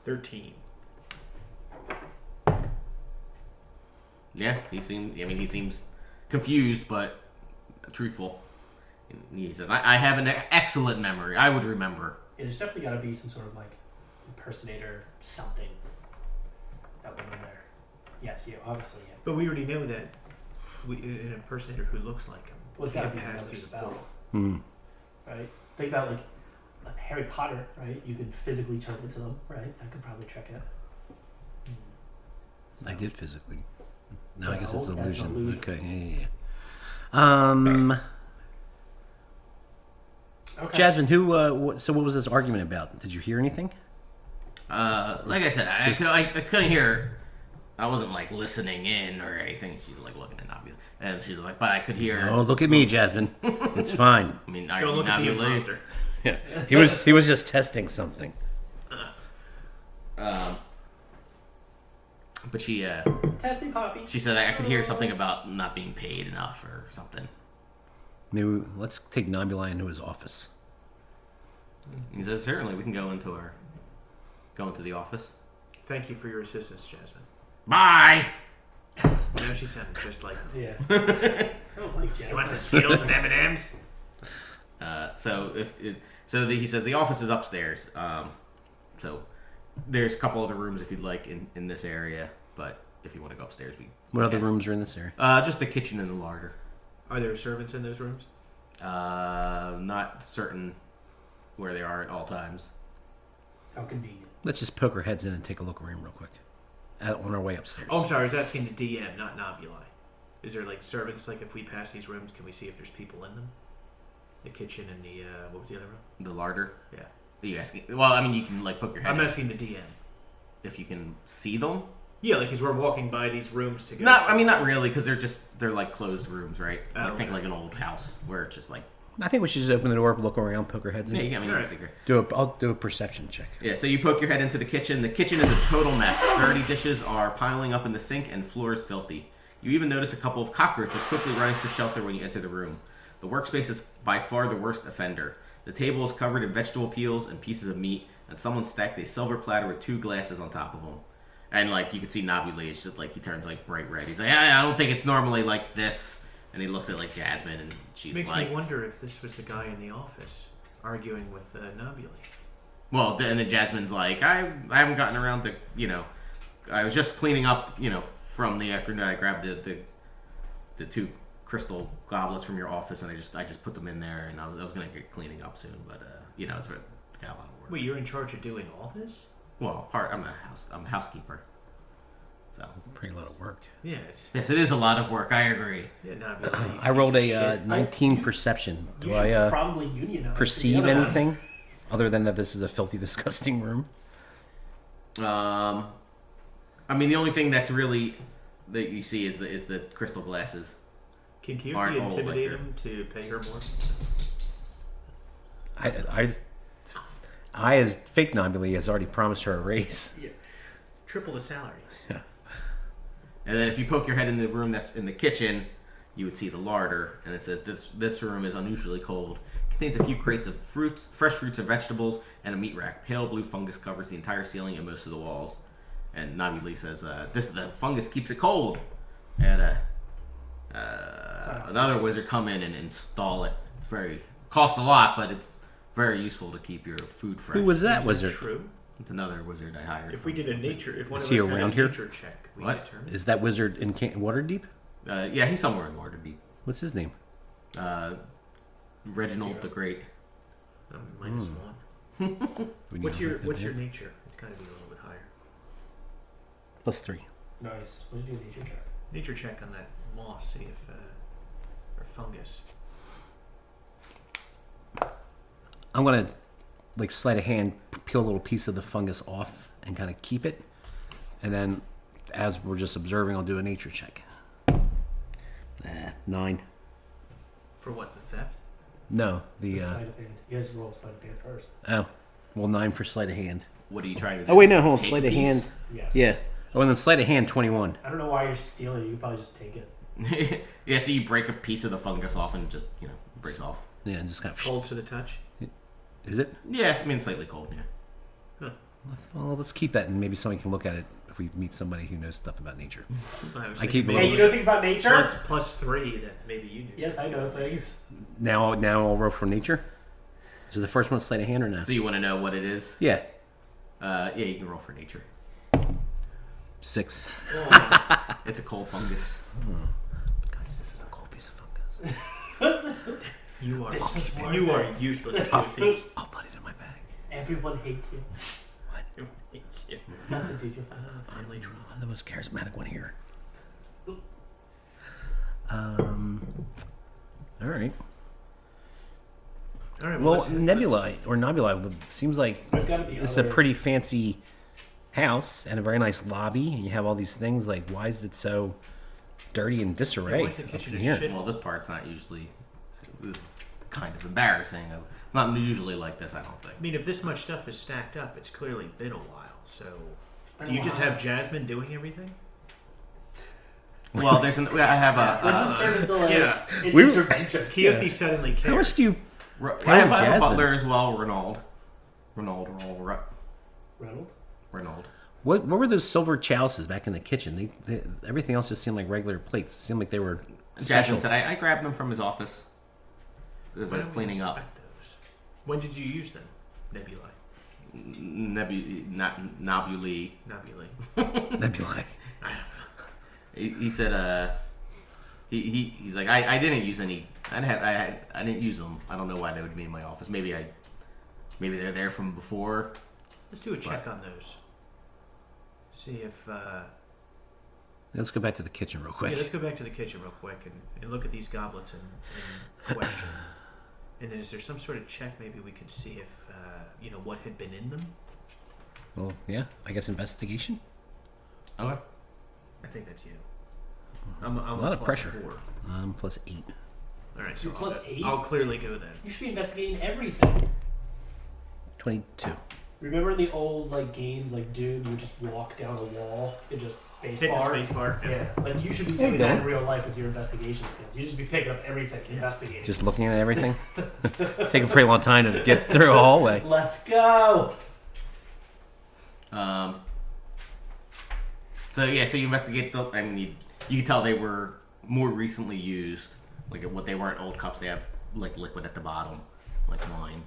13. Yeah, he seems confused, but truthful. He says, I have an excellent memory. I would remember. Yeah, there's definitely got to be some sort of like impersonator something that went in there. Yes, yeah, obviously, yeah. But we already know that an impersonator who looks like him Well, it's got to be can't pass another through the spell, portal. right? Think about like Harry Potter, right? You could physically turn into them, right? That could probably check it. I did physically. No, I guess No, it's an that's an illusion. illusion. Okay, yeah. Okay. Jasmine, so what was this argument about? Did you hear anything? Like I said, I couldn't hear. I wasn't like listening in or anything. She's like looking at Nabi, and she's like, but I could hear. Oh, look at me, Jasmine. It's fine. I mean, Don't look at the imposter. Yeah, he was just testing something. But she Test me, Poppy. she said I could hear something about not being paid enough or something. Maybe let's take Nobby into his office. He says certainly we can go into the office. Thank you for your assistance, Jasmine. Bye. Now she sounded just like him. Yeah. I don't like You want some Jasmine. Skittles and M&M's? He says the office is upstairs. So there's a couple other rooms if you'd like in this area, but if you want to go upstairs, What other rooms are in this area? just the kitchen and the larder. Are there servants in those rooms? Not certain where they are at all times. How convenient. Let's just poke our heads in and take a look around real quick. On our way upstairs. Oh, I'm sorry. I was asking the DM, not Nobuli. Is there like servants? Like if we pass these rooms, can we see if there's people in them? The kitchen and the what was the other room? The larder. Yeah. Are you asking? Well, I mean, you can like poke your head. I'm in asking the DM. if you can see them. Yeah, like because we're walking by these rooms to go. Not really, because they're like closed rooms, right? Oh, Like, think okay. like an old house where it's just like I think we should just open the door, look around, poke our heads in. yeah, you got me Alright. a secret. I'll do a perception check. Yeah, so you poke your head into the kitchen. The kitchen is a total mess. Dirty dishes are piling up in the sink, and floor is filthy. You even notice a couple of cockroaches quickly running for shelter when you enter the room. The workspace is by far the worst offender. The table is covered in vegetable peels and pieces of meat, and someone stacked a silver platter with 2 glasses on top of them. And like you can see Nabi Lee, it's just like he turns like bright red. He's like, I don't think it's normally like this. And he looks at like Jasmine, and she's Makes like, me wonder if this was the guy in the office arguing with Nobuli. well, and then Jasmine's like, I haven't gotten around to, I was just cleaning up, from the afternoon. I grabbed the 2 crystal goblets from your office, and I just put them in there, and I was gonna get cleaning up soon, but it's got a lot of work. Wait, you're in charge of doing all this? Well, I'm a housekeeper, so Pretty lot of work. Yeah, yes, it is a lot of work. I agree. Nobuli. I rolled piece of a shit. 19 perception. You Do should I probably unionize. perceive the other ones. anything other than that this is a filthy, disgusting room? I mean, the only thing that's really that you see is the crystal glasses. Can Aren't Kyofi all like intimidate her. him to pay her more? I as fake Nobuli, has already promised her a raise. Yeah. Triple the salary. And then if you poke your head in the room that's in the kitchen, you would see the larder, and it says this room is unusually cold. Contains a few crates of fruits, fresh fruits and vegetables, and a meat rack. Pale blue fungus covers the entire ceiling and most of the walls. And Nabi Lee says, the fungus keeps it cold. And another wizard come in and install it. It's cost a lot, but it's very useful to keep your food fresh. Who was that Is that wizard? true? It's another wizard I hired. If we did a nature, if one Is of he us had around a here? nature check, we What? determine. Is that wizard in Waterdeep? Yeah, he's somewhere in Waterdeep. What's his name? Reginald 0. the Great. Minus Hmm. one. We need What's to your write that What's your down. nature? It's got to be a little bit higher. +3. Nice. What'd you do? Nature check. Nature check on that moss. See if or fungus. I'm gonna sleight of hand peel a little piece of the fungus off and kind of keep it, and then as we're just observing, I'll do a nature check. 9. For what, the theft? No, The sleight of hand. You guys roll sleight of hand first. 9 for sleight of hand. What are you trying to do? Oh wait, no, hold on. Take Sleight a of hand. piece? Yes. Yeah. Oh, and then sleight of hand 21. I don't know why you're stealing it. You could probably just take it. Yeah, so you break a piece of the fungus off and just, break it off. Yeah, and just kind of. Cold to the touch. Is it? Yeah, I mean, slightly cold, yeah. Well, let's keep that, and maybe somebody can look at it if we meet somebody who knows stuff about nature. I was I thinking keep maybe Hey, you know things about nature? plus 3 that maybe you knew. Yes, I know things. Now I'll roll for nature. Is the first one sleight of hand or no? So you want to know what it is? Yeah. Yeah, you can roll for nature. 6. It's a cold fungus. Guys, this is a cold piece of fungus. You are. This was worth You it. are useless. Kyofi. I'll put it in my bag. Everyone hates you. Nothing, dude. You're fine. Family drama. I'm the most charismatic one here. All right. All right. Well, let's- Nebula seems like There's gotta be it's a other- pretty fancy house and a very nice lobby, and you have all these things. Like, why is it so dirty and disarray? why is the kitchen up a in here? shit? Well, this part's not usually. This is kind of embarrassing. Not usually like this, I don't think. I mean, if this much stuff is stacked up, it's clearly been a while. So, been do you a just while. have Jasmine doing everything? Well, I have a. This has turned into like yeah. an We were- intervention. Kyofi suddenly How cares. much do you? I have a Jasmine. butler as well, Renaud. Reynolds? What were those silver chalices back in the kitchen? Everything else just seemed like regular plates. It seemed like they were special. Jasmine said I grabbed them from his office as I Why was don't we cleaning up. inspect those? When did you use them, Nebulae? Nobuli. Nebulae. That'd be like, I don't know. He said he's like I didn't use any. I didn't use them. I don't know why they would be in my office. Maybe they're there from before. Let's do a check on those. See if. let's go back to the kitchen real quick. Yeah, let's go back to the kitchen real quick and look at these goblets in question. And then is there some sort of check maybe we could see if, what had been in them? Well, yeah, I guess investigation. Okay. I think that's you. I'm A lot of plus pressure. 4. +8. All right, so You're plus 8? I'll clearly go then. You should be investigating everything. 22. Remember in the old games like Doom, you would just walk down a wall and just Hit the spacebar? space bar. Yeah, like you should be There you doing that go. in real life with your investigation skills. You should be picking up everything, investigating. Just looking at everything. Take a pretty long time to get through a hallway. Let's go. So yeah, so you investigate the. I mean, you can tell they were more recently used. Like what they weren't old cups. They have like liquid at the bottom, like wine,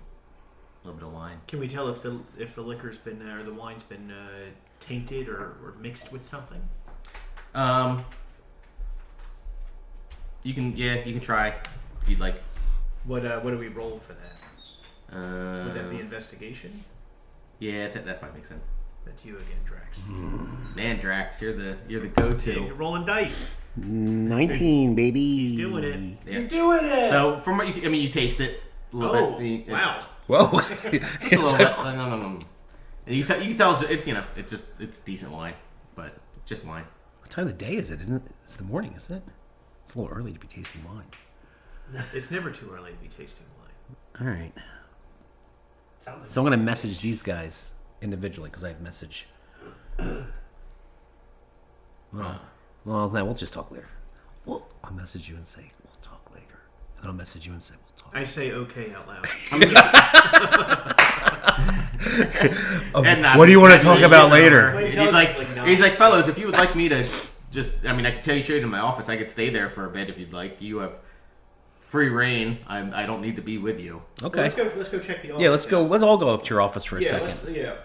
a little bit of wine. Can we tell if the liquor's been or the wine's been tainted or mixed with something? You can try if you'd like. What do we roll for that? Would that be investigation? Yeah, that might make sense. That's you again, Drax. Man, Drax, you're the go-to. Yeah, you're rolling dice. 19, baby. He's doing it. Yeah. You're doing it. So from what you taste it a little bit. Wow. Whoa. Just a little bit. And you can tell it's decent wine, but just wine. What time of the day is it? Isn't it? It's the morning, isn't it? It's a little early to be tasting wine. It's never too early to be tasting wine. All right. Sounds like So I'm going to message these guys individually because I have message. Well, no, we'll just talk later. Well, I'll message you and say, we'll talk later. And I'll message you and say, we'll talk I say okay out loud. What do you want to talk about later? Wait, He's like, he's like fellas, if you would like me to just, I could tell you straight in my office. I could stay there for a bit if you'd like. You have free reign. I don't need to be with you. Okay. Let's go check the office. Yeah, let's go. Let's all go up to your office for a second.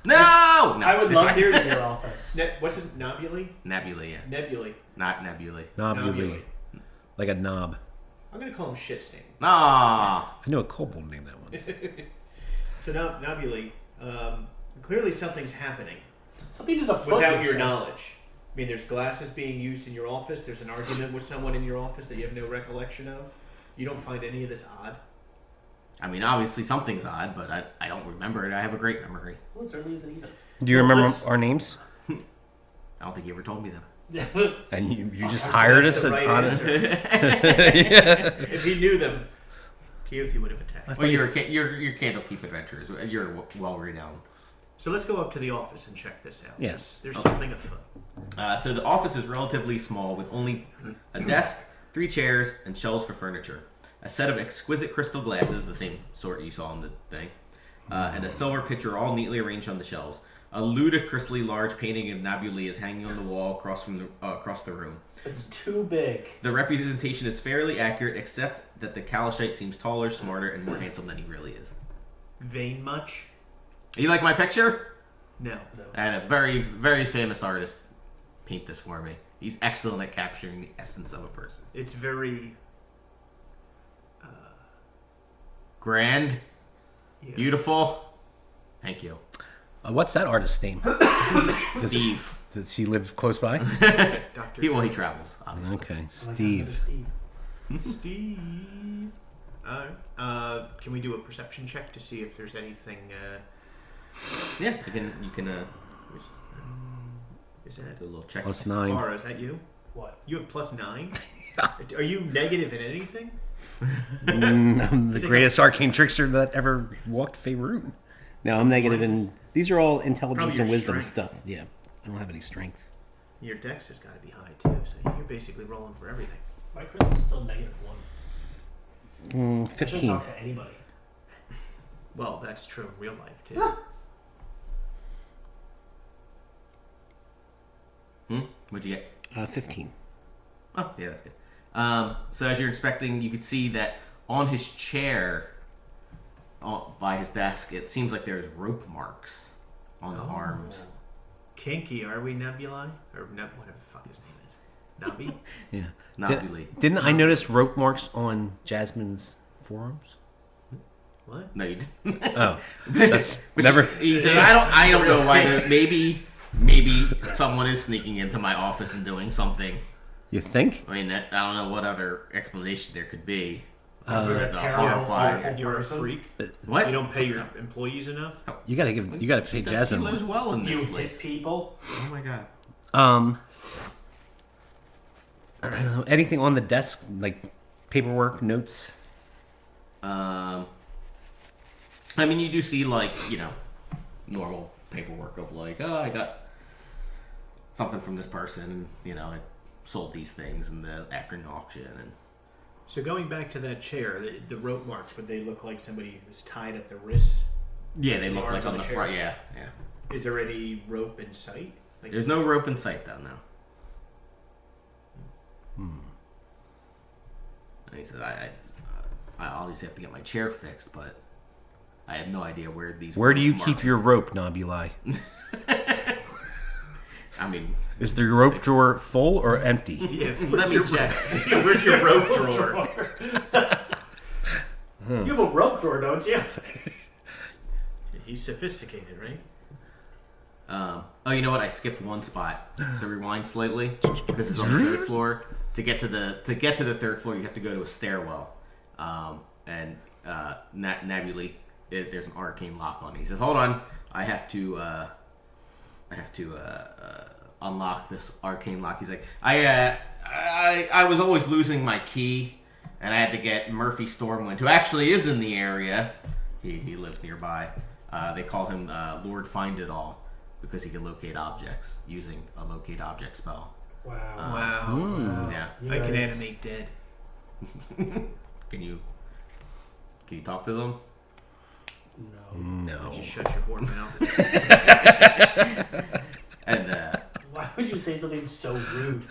No, I would it's love fine. to see your office. What's his Nebulae? Nebulae, yeah, Nebulae. not nebulae. Knobly. Like a knob. I'm gonna call him shit stain. Ah, I know a kobold named that once. So Nebulae, clearly something's happening Something is afoot. without you your said. knowledge. I mean, there's glasses being used in your office. There's an argument with someone in your office that you have no recollection of. You don't find any of this odd. obviously something's odd, but I don't remember it. I have a great memory. Well, it certainly isn't even. Do you Well, remember let's- our names? I don't think you ever told me them. And you just hired us That's the as right honest. answer. If he knew them, Keothi would have attacked. Well, you're Candlekeep adventurers. You're well renowned. So let's go up to the office and check this out. Yes. There's Okay. something afoot. So the office is relatively small, with only a desk, 3 chairs, and shelves for furniture. A set of exquisite crystal glasses, the same sort you saw in the thing, and a silver pitcher, all neatly arranged on the shelves. A ludicrously large painting of Nebulae is hanging on the wall across the room. It's too big. The representation is fairly accurate, except that the Kalashite seems taller, smarter, and more handsome than he really is. Vain much? You like my picture? No. I had a very, very famous artist paint this for me. He's excellent at capturing the essence of a person. It's very Grand, yeah. beautiful. Thank you, What's that artist's name? Steve. Does he live close by? Dr. He travels, obviously. Okay, I like Steve. Steve. Steve. Can we do a perception check to see if there's anything? Yeah, you can Is that do a little check. +9. Mara? Is that you? What? You have +9. Are you negative in anything? I'm the Is it greatest arcane trickster that ever walked Faerun. No, I'm negative in... These are all intelligence Probably and your wisdom strength. stuff. Yeah, I don't have any strength. Your dex has got to be high too, so you're basically rolling for everything. My charisma is still -1. I shouldn't 15. talk to anybody. Well, that's true in real life too. What'd you get? 15. Oh, yeah, that's good. So as you're inspecting, you could see that on his chair, by his desk, it seems like there's rope marks on the arms. Kinky, are we Nebulae? Or whatever the fuck his name is. Nabi? Yeah. Nebulae. Didn't I notice rope marks on Jasmine's forearms? What? No, you didn't. Oh, that's never. I don't know why. Maybe someone is sneaking into my office and doing something. You think? I mean, I don't know what other explanation there could be. You're a It's a terrible, horrifying- awful You're a person. freak? What? You don't pay your employees enough? You gotta pay She Jasmine lives more. well in You this hit place. people. Oh my god. Anything on the desk, like paperwork, notes? I mean, you do see normal paperwork of I got something from this person. I sold these things in the afternoon auction, and So going back to that chair, the rope marks, would they look like somebody was tied at the wrists? yeah, they The look arms like on on the the chair. front. Yeah. Is there any rope in sight? Like, There's no rope in sight though. No. And he says, I obviously have to get my chair fixed, but I have no idea where these. Where do you marks- keep your rope, Nobuli? I mean, Is the rope drawer full or empty? Yeah, let me check. Where's your rope drawer? You have a rope drawer, don't you? He's sophisticated, right? Oh, you know what? I skipped one spot. So rewind slightly because it's on the third floor. To get to the third floor, you have to go to a stairwell. Nabuli, there's an arcane lock on it. He says, "Hold on, I have to unlock this arcane lock." He's like, I was always losing my key, and I had to get Murphy Stormwind, who actually is in the area. He lives nearby. They call him Lord Find It All because he can locate objects using a locate object spell. Wow. Wow. Yeah. You I can guys- animate dead. Can you talk to them? No. No. Just shut your whore mouth. And Why would you say something so rude?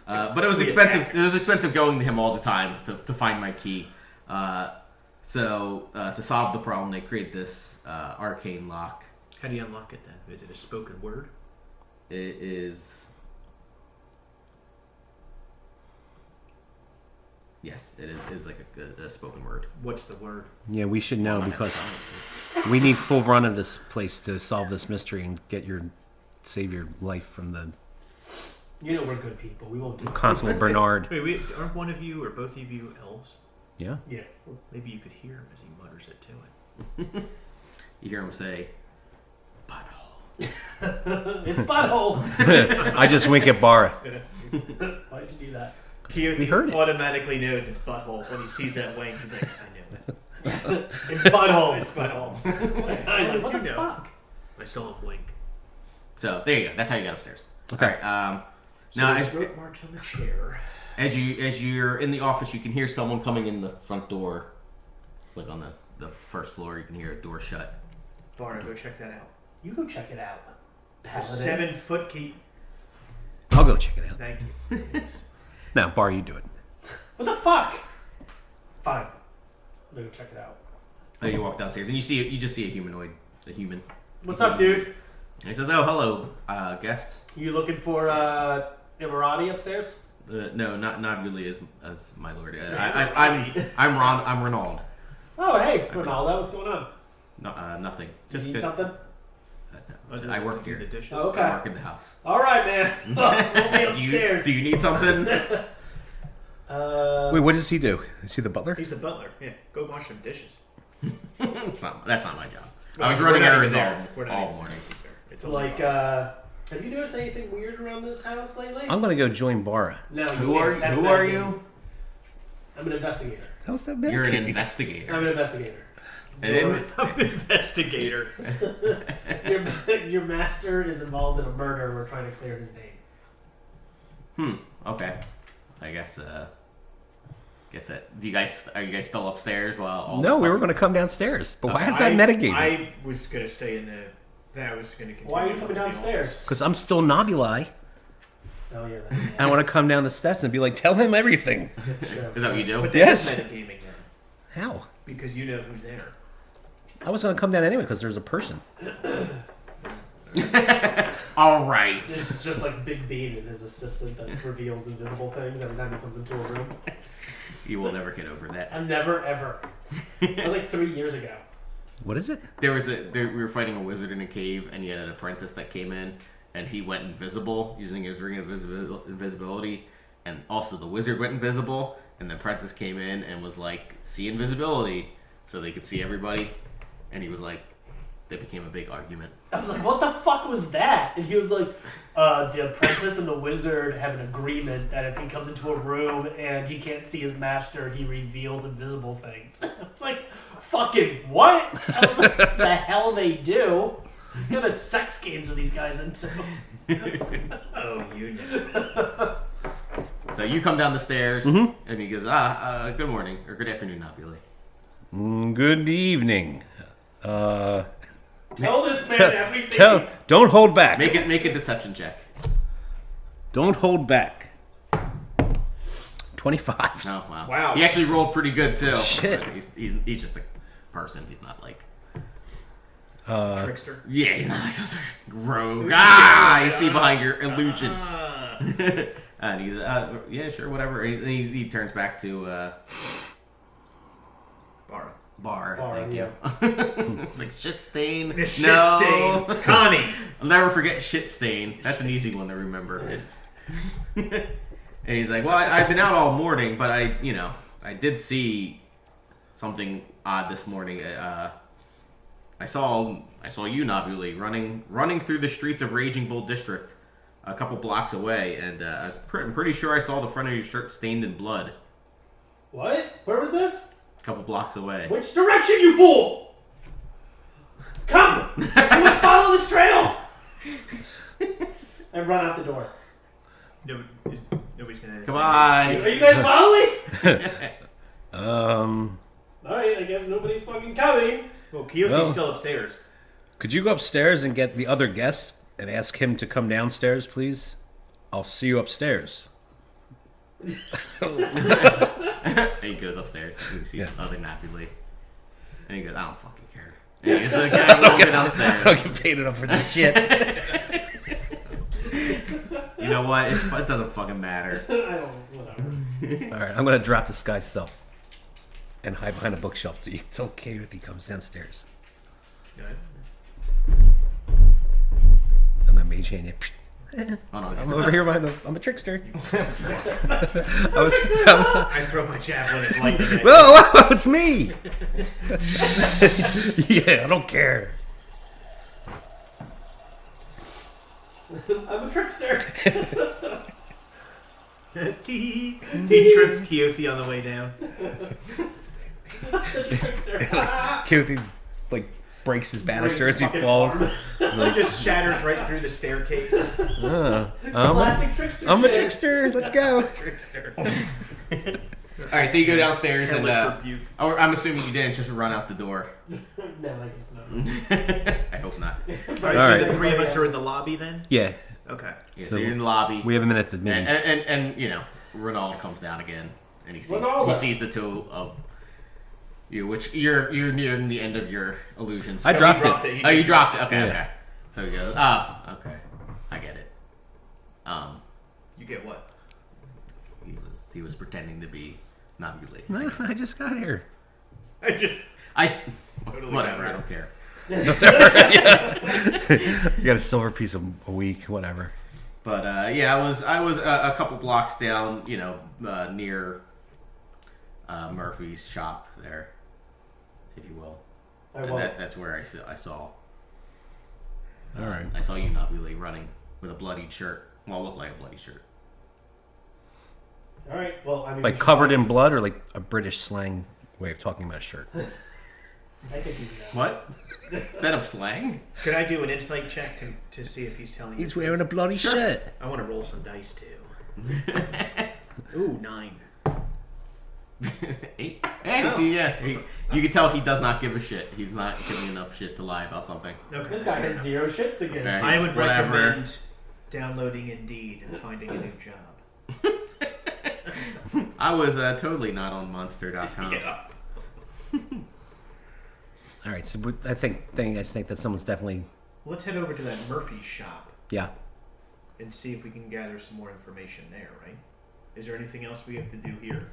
but it was expensive. It was expensive going to him all the time to find my key. So to solve the problem, they create this arcane lock. How do you unlock it then? Is it a spoken word? It is. Yes, it is. It's like a spoken word. What's the word? Yeah, we should know because we need full run of this place to solve this mystery and save your life from the You know we're good people. We won't do it. Constable Bernard. Wait, aren't one of you or both of you elves? Yeah. Yeah. Maybe you could hear him as he mutters it to it. You hear him say, "Butthole." It's butthole. I just wink at Bara. Why'd you do that? We heard it. Automatically knows it's butthole when he sees that wink. He's like, I know it. It's butthole. It's butthole. I was like, what You the know. fuck? I saw him wink. So there you go. That's how you got upstairs. Okay. All right. So Now, there's rope marks on the chair. as you're in the office, you can hear someone coming in the front door, like on the first floor. You can hear a door shut. Barna, go check that out. You go check it out. A Paladin. 7-foot key. I'll go check it out. Thank you. No, Bar, you do it. What the fuck? Fine. I'm gonna go check it out. You walk downstairs and you just see a human. What's up, dude? And he says, "Oh, hello, guest." You looking for Emirati upstairs? No, not really as my lord. I'm Ronald. Oh, hey, Ronaldo, what's going on? No, nothing. Do Just you need good. something? I work to do here. the dishes. Oh, okay. I work in the house. All right, man. We'll be upstairs. Do you need something? Wait, what does he do? Is he the butler? He's the butler. Yeah, go wash some dishes. That's not my job. Well, I was we're running not errands even there. We're not all even morning. It's like, only- have you noticed anything weird around this house lately? I'm gonna go join Bara. No, you Who can't. are That's who bad are game. you? I'm an investigator. How's that bad? You're an I'm investigator. an investigator. And I'm an investigator. Your master is involved in a murder. We're trying to clear his name. Okay. I guess. Guess that. Are you guys still upstairs while all? No, this we were stuff- going to come downstairs. But why is that mitigated? I was going to stay in the... I was going to continue. Why are you in coming the downstairs? Because I'm still Nobuli. Oh yeah, And I want to come down the steps and be like, tell him everything. that's true. Is that what you do? But that Yes. is metagaming then. How? Because you know who's there. I was going to come down anyway because there's a person. All right. This is just like Big Bean and his assistant that reveals invisible things every time he comes into a room. You will never get over that. I've never ever. That was like 3 years ago. What is it? We were fighting a wizard in a cave, and he had an apprentice that came in, and he went invisible using his ring of invisibility, and also the wizard went invisible, and the apprentice came in and was like, "See invisibility," so they could see everybody, and he was like, that became a big argument. I was like, what the fuck was that? And he was like, the apprentice and the wizard have an agreement that if he comes into a room and he can't see his master, he reveals invisible things. I was like, fucking what? I was like, what the hell they do? What kind of sex games are these guys into? Oh, you know. So you come down the stairs, and he goes, good morning, or good afternoon, Nobuli. Good evening. Tell this man everything. Don't hold back. Make a deception check. Don't hold back. 25. Oh wow! Wow. He actually rolled pretty good too. Shit. But he's just a person. He's not like Trickster. yeah. He's not like some sort of rogue. Ah! You see behind your illusion. And he's yeah, sure, whatever. He turns back to bar. Thank you. Like shit stain. Shit No. stain. Connie. I'll never forget shit stain. That's an easy one to remember. And he's like, well, I've been out all morning, but I did see something odd this morning. I saw you, Nabuli, running through the streets of Raging Bull District, a couple blocks away, and I'm pretty sure I saw the front of your shirt stained in blood. What? Where was this? A couple blocks away. Which direction, you fool? Come! I must follow this trail! I run out the door. Nobody's gonna. Goodbye. Are you guys following? Um, Alright, I guess nobody's fucking coming. Well, Keothi's Well. still upstairs. could you go upstairs and get the other guest and ask him to come downstairs, please? I'll see you upstairs. He goes upstairs. He sees Yeah. other Nabuli. And he goes, I don't fucking care. And he's like, I won't get I downstairs. don't get paid enough for this shit. You know what? It doesn't fucking matter. I don't, whatever. All right, I'm gonna drop this guy's stuff and hide behind a bookshelf so it's okay if he comes downstairs. I'm gonna mage hand you. Oh, no, I'm over here behind the. I'm a trickster. I I throw my javelin at lightning. At you. whoa, it's me. Yeah, I don't care. I'm a trickster. He trips Keothi on the way down. I'm such a trickster. Keothy like breaks his banister as he Fucking falls. arm. It just shatters right through the staircase. Classic trickster I'm a shit. trickster. Let's go. Trickster. Alright, so you go downstairs and Hellish rebuke. I'm assuming you didn't just run out the door. No, I guess not. I hope not. Alright, All so right. the three of us are in the lobby then? Yeah, Okay. Yeah, so So you're in the lobby. we have a minute to meet. And Ronald comes down again and he Ronaldo. sees the two of you, which you're near the end of your illusions. I dropped He it. dropped it. He Oh, you just- dropped it. Okay, Yeah. okay. So he goes, okay, I get it. You get what? He was pretending to be Nabuli. No, I just got here. Whatever. I don't care. You got a silver piece a week, whatever. But yeah, I was a couple blocks down, near Murphy's shop there, if you will. And that's where I saw. All right. I saw you, Nabuli, running with a bloodied shirt. Well, it looked like a bloody shirt. All right. Well, I mean, Like covered in blood, or like a British slang way of talking about a shirt. I think he's What? Is that a slang? Could I do an insight check to see if he's telling He's you? wearing a bloody shirt. I want to roll some dice too. Ooh, 9. 8. Hey, see, yeah. You can tell he does not give a shit. He's not giving enough shit to lie about something. Okay. This guy has zero shits to give. Right. I would Whatever. recommend downloading Indeed and finding a new job. I was totally not on Monster.com. Yeah. All right, so I think that someone's definitely Let's head over to that Murphy's shop yeah. and see if we can gather some more information there, right? Is there anything else we have to do here?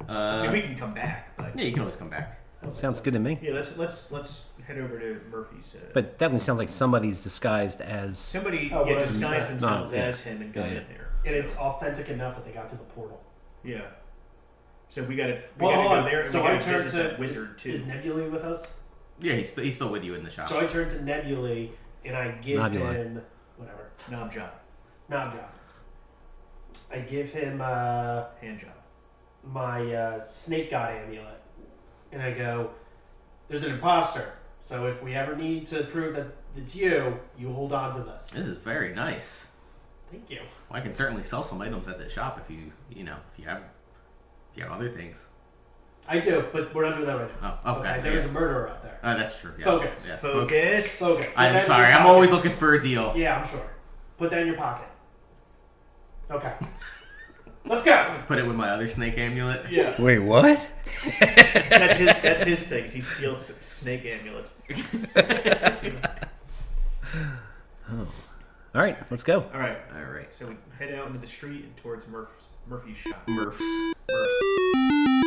I mean, we can come back, but Yeah, you can always come back. Sounds good to me. yeah, let's head over to Murphy's. But definitely sounds like somebody's disguised as Somebody Oh, what disguised is that? themselves No, yeah. as him and got Yeah, in there. And it's authentic enough that they got through the portal. Yeah. So we gotta Well, hold go on. there and So we I gotta turn visit to that wizard too. Is Nebula with us? Yeah, he's still with you in the shop. So I turn to Nebula and I give Nebula. him whatever. Knob job. Knob job. I give him Hand job. my snake god amulet, and I go, "There's an imposter. So if we ever need to prove that it's you, you hold on to this." This is very nice. Thank you. Well, I can certainly sell some items at the shop if you have other things. I do, but we're not doing that right now. Oh, okay. There's a murderer out there. That's true. Yes. Focus. Yes. Focus. Focus. Put that I'm in sorry. your I'm pocket. always looking for a deal. Yeah, I'm sure. Put that in your pocket. Okay. Let's go. Put it with my other snake amulet. Yeah. Wait, what? That's his thing. He steals snake amulets. All right, let's go. All right. All right. So we head out into the street and towards Murphy's shop. Murphs. Murph's.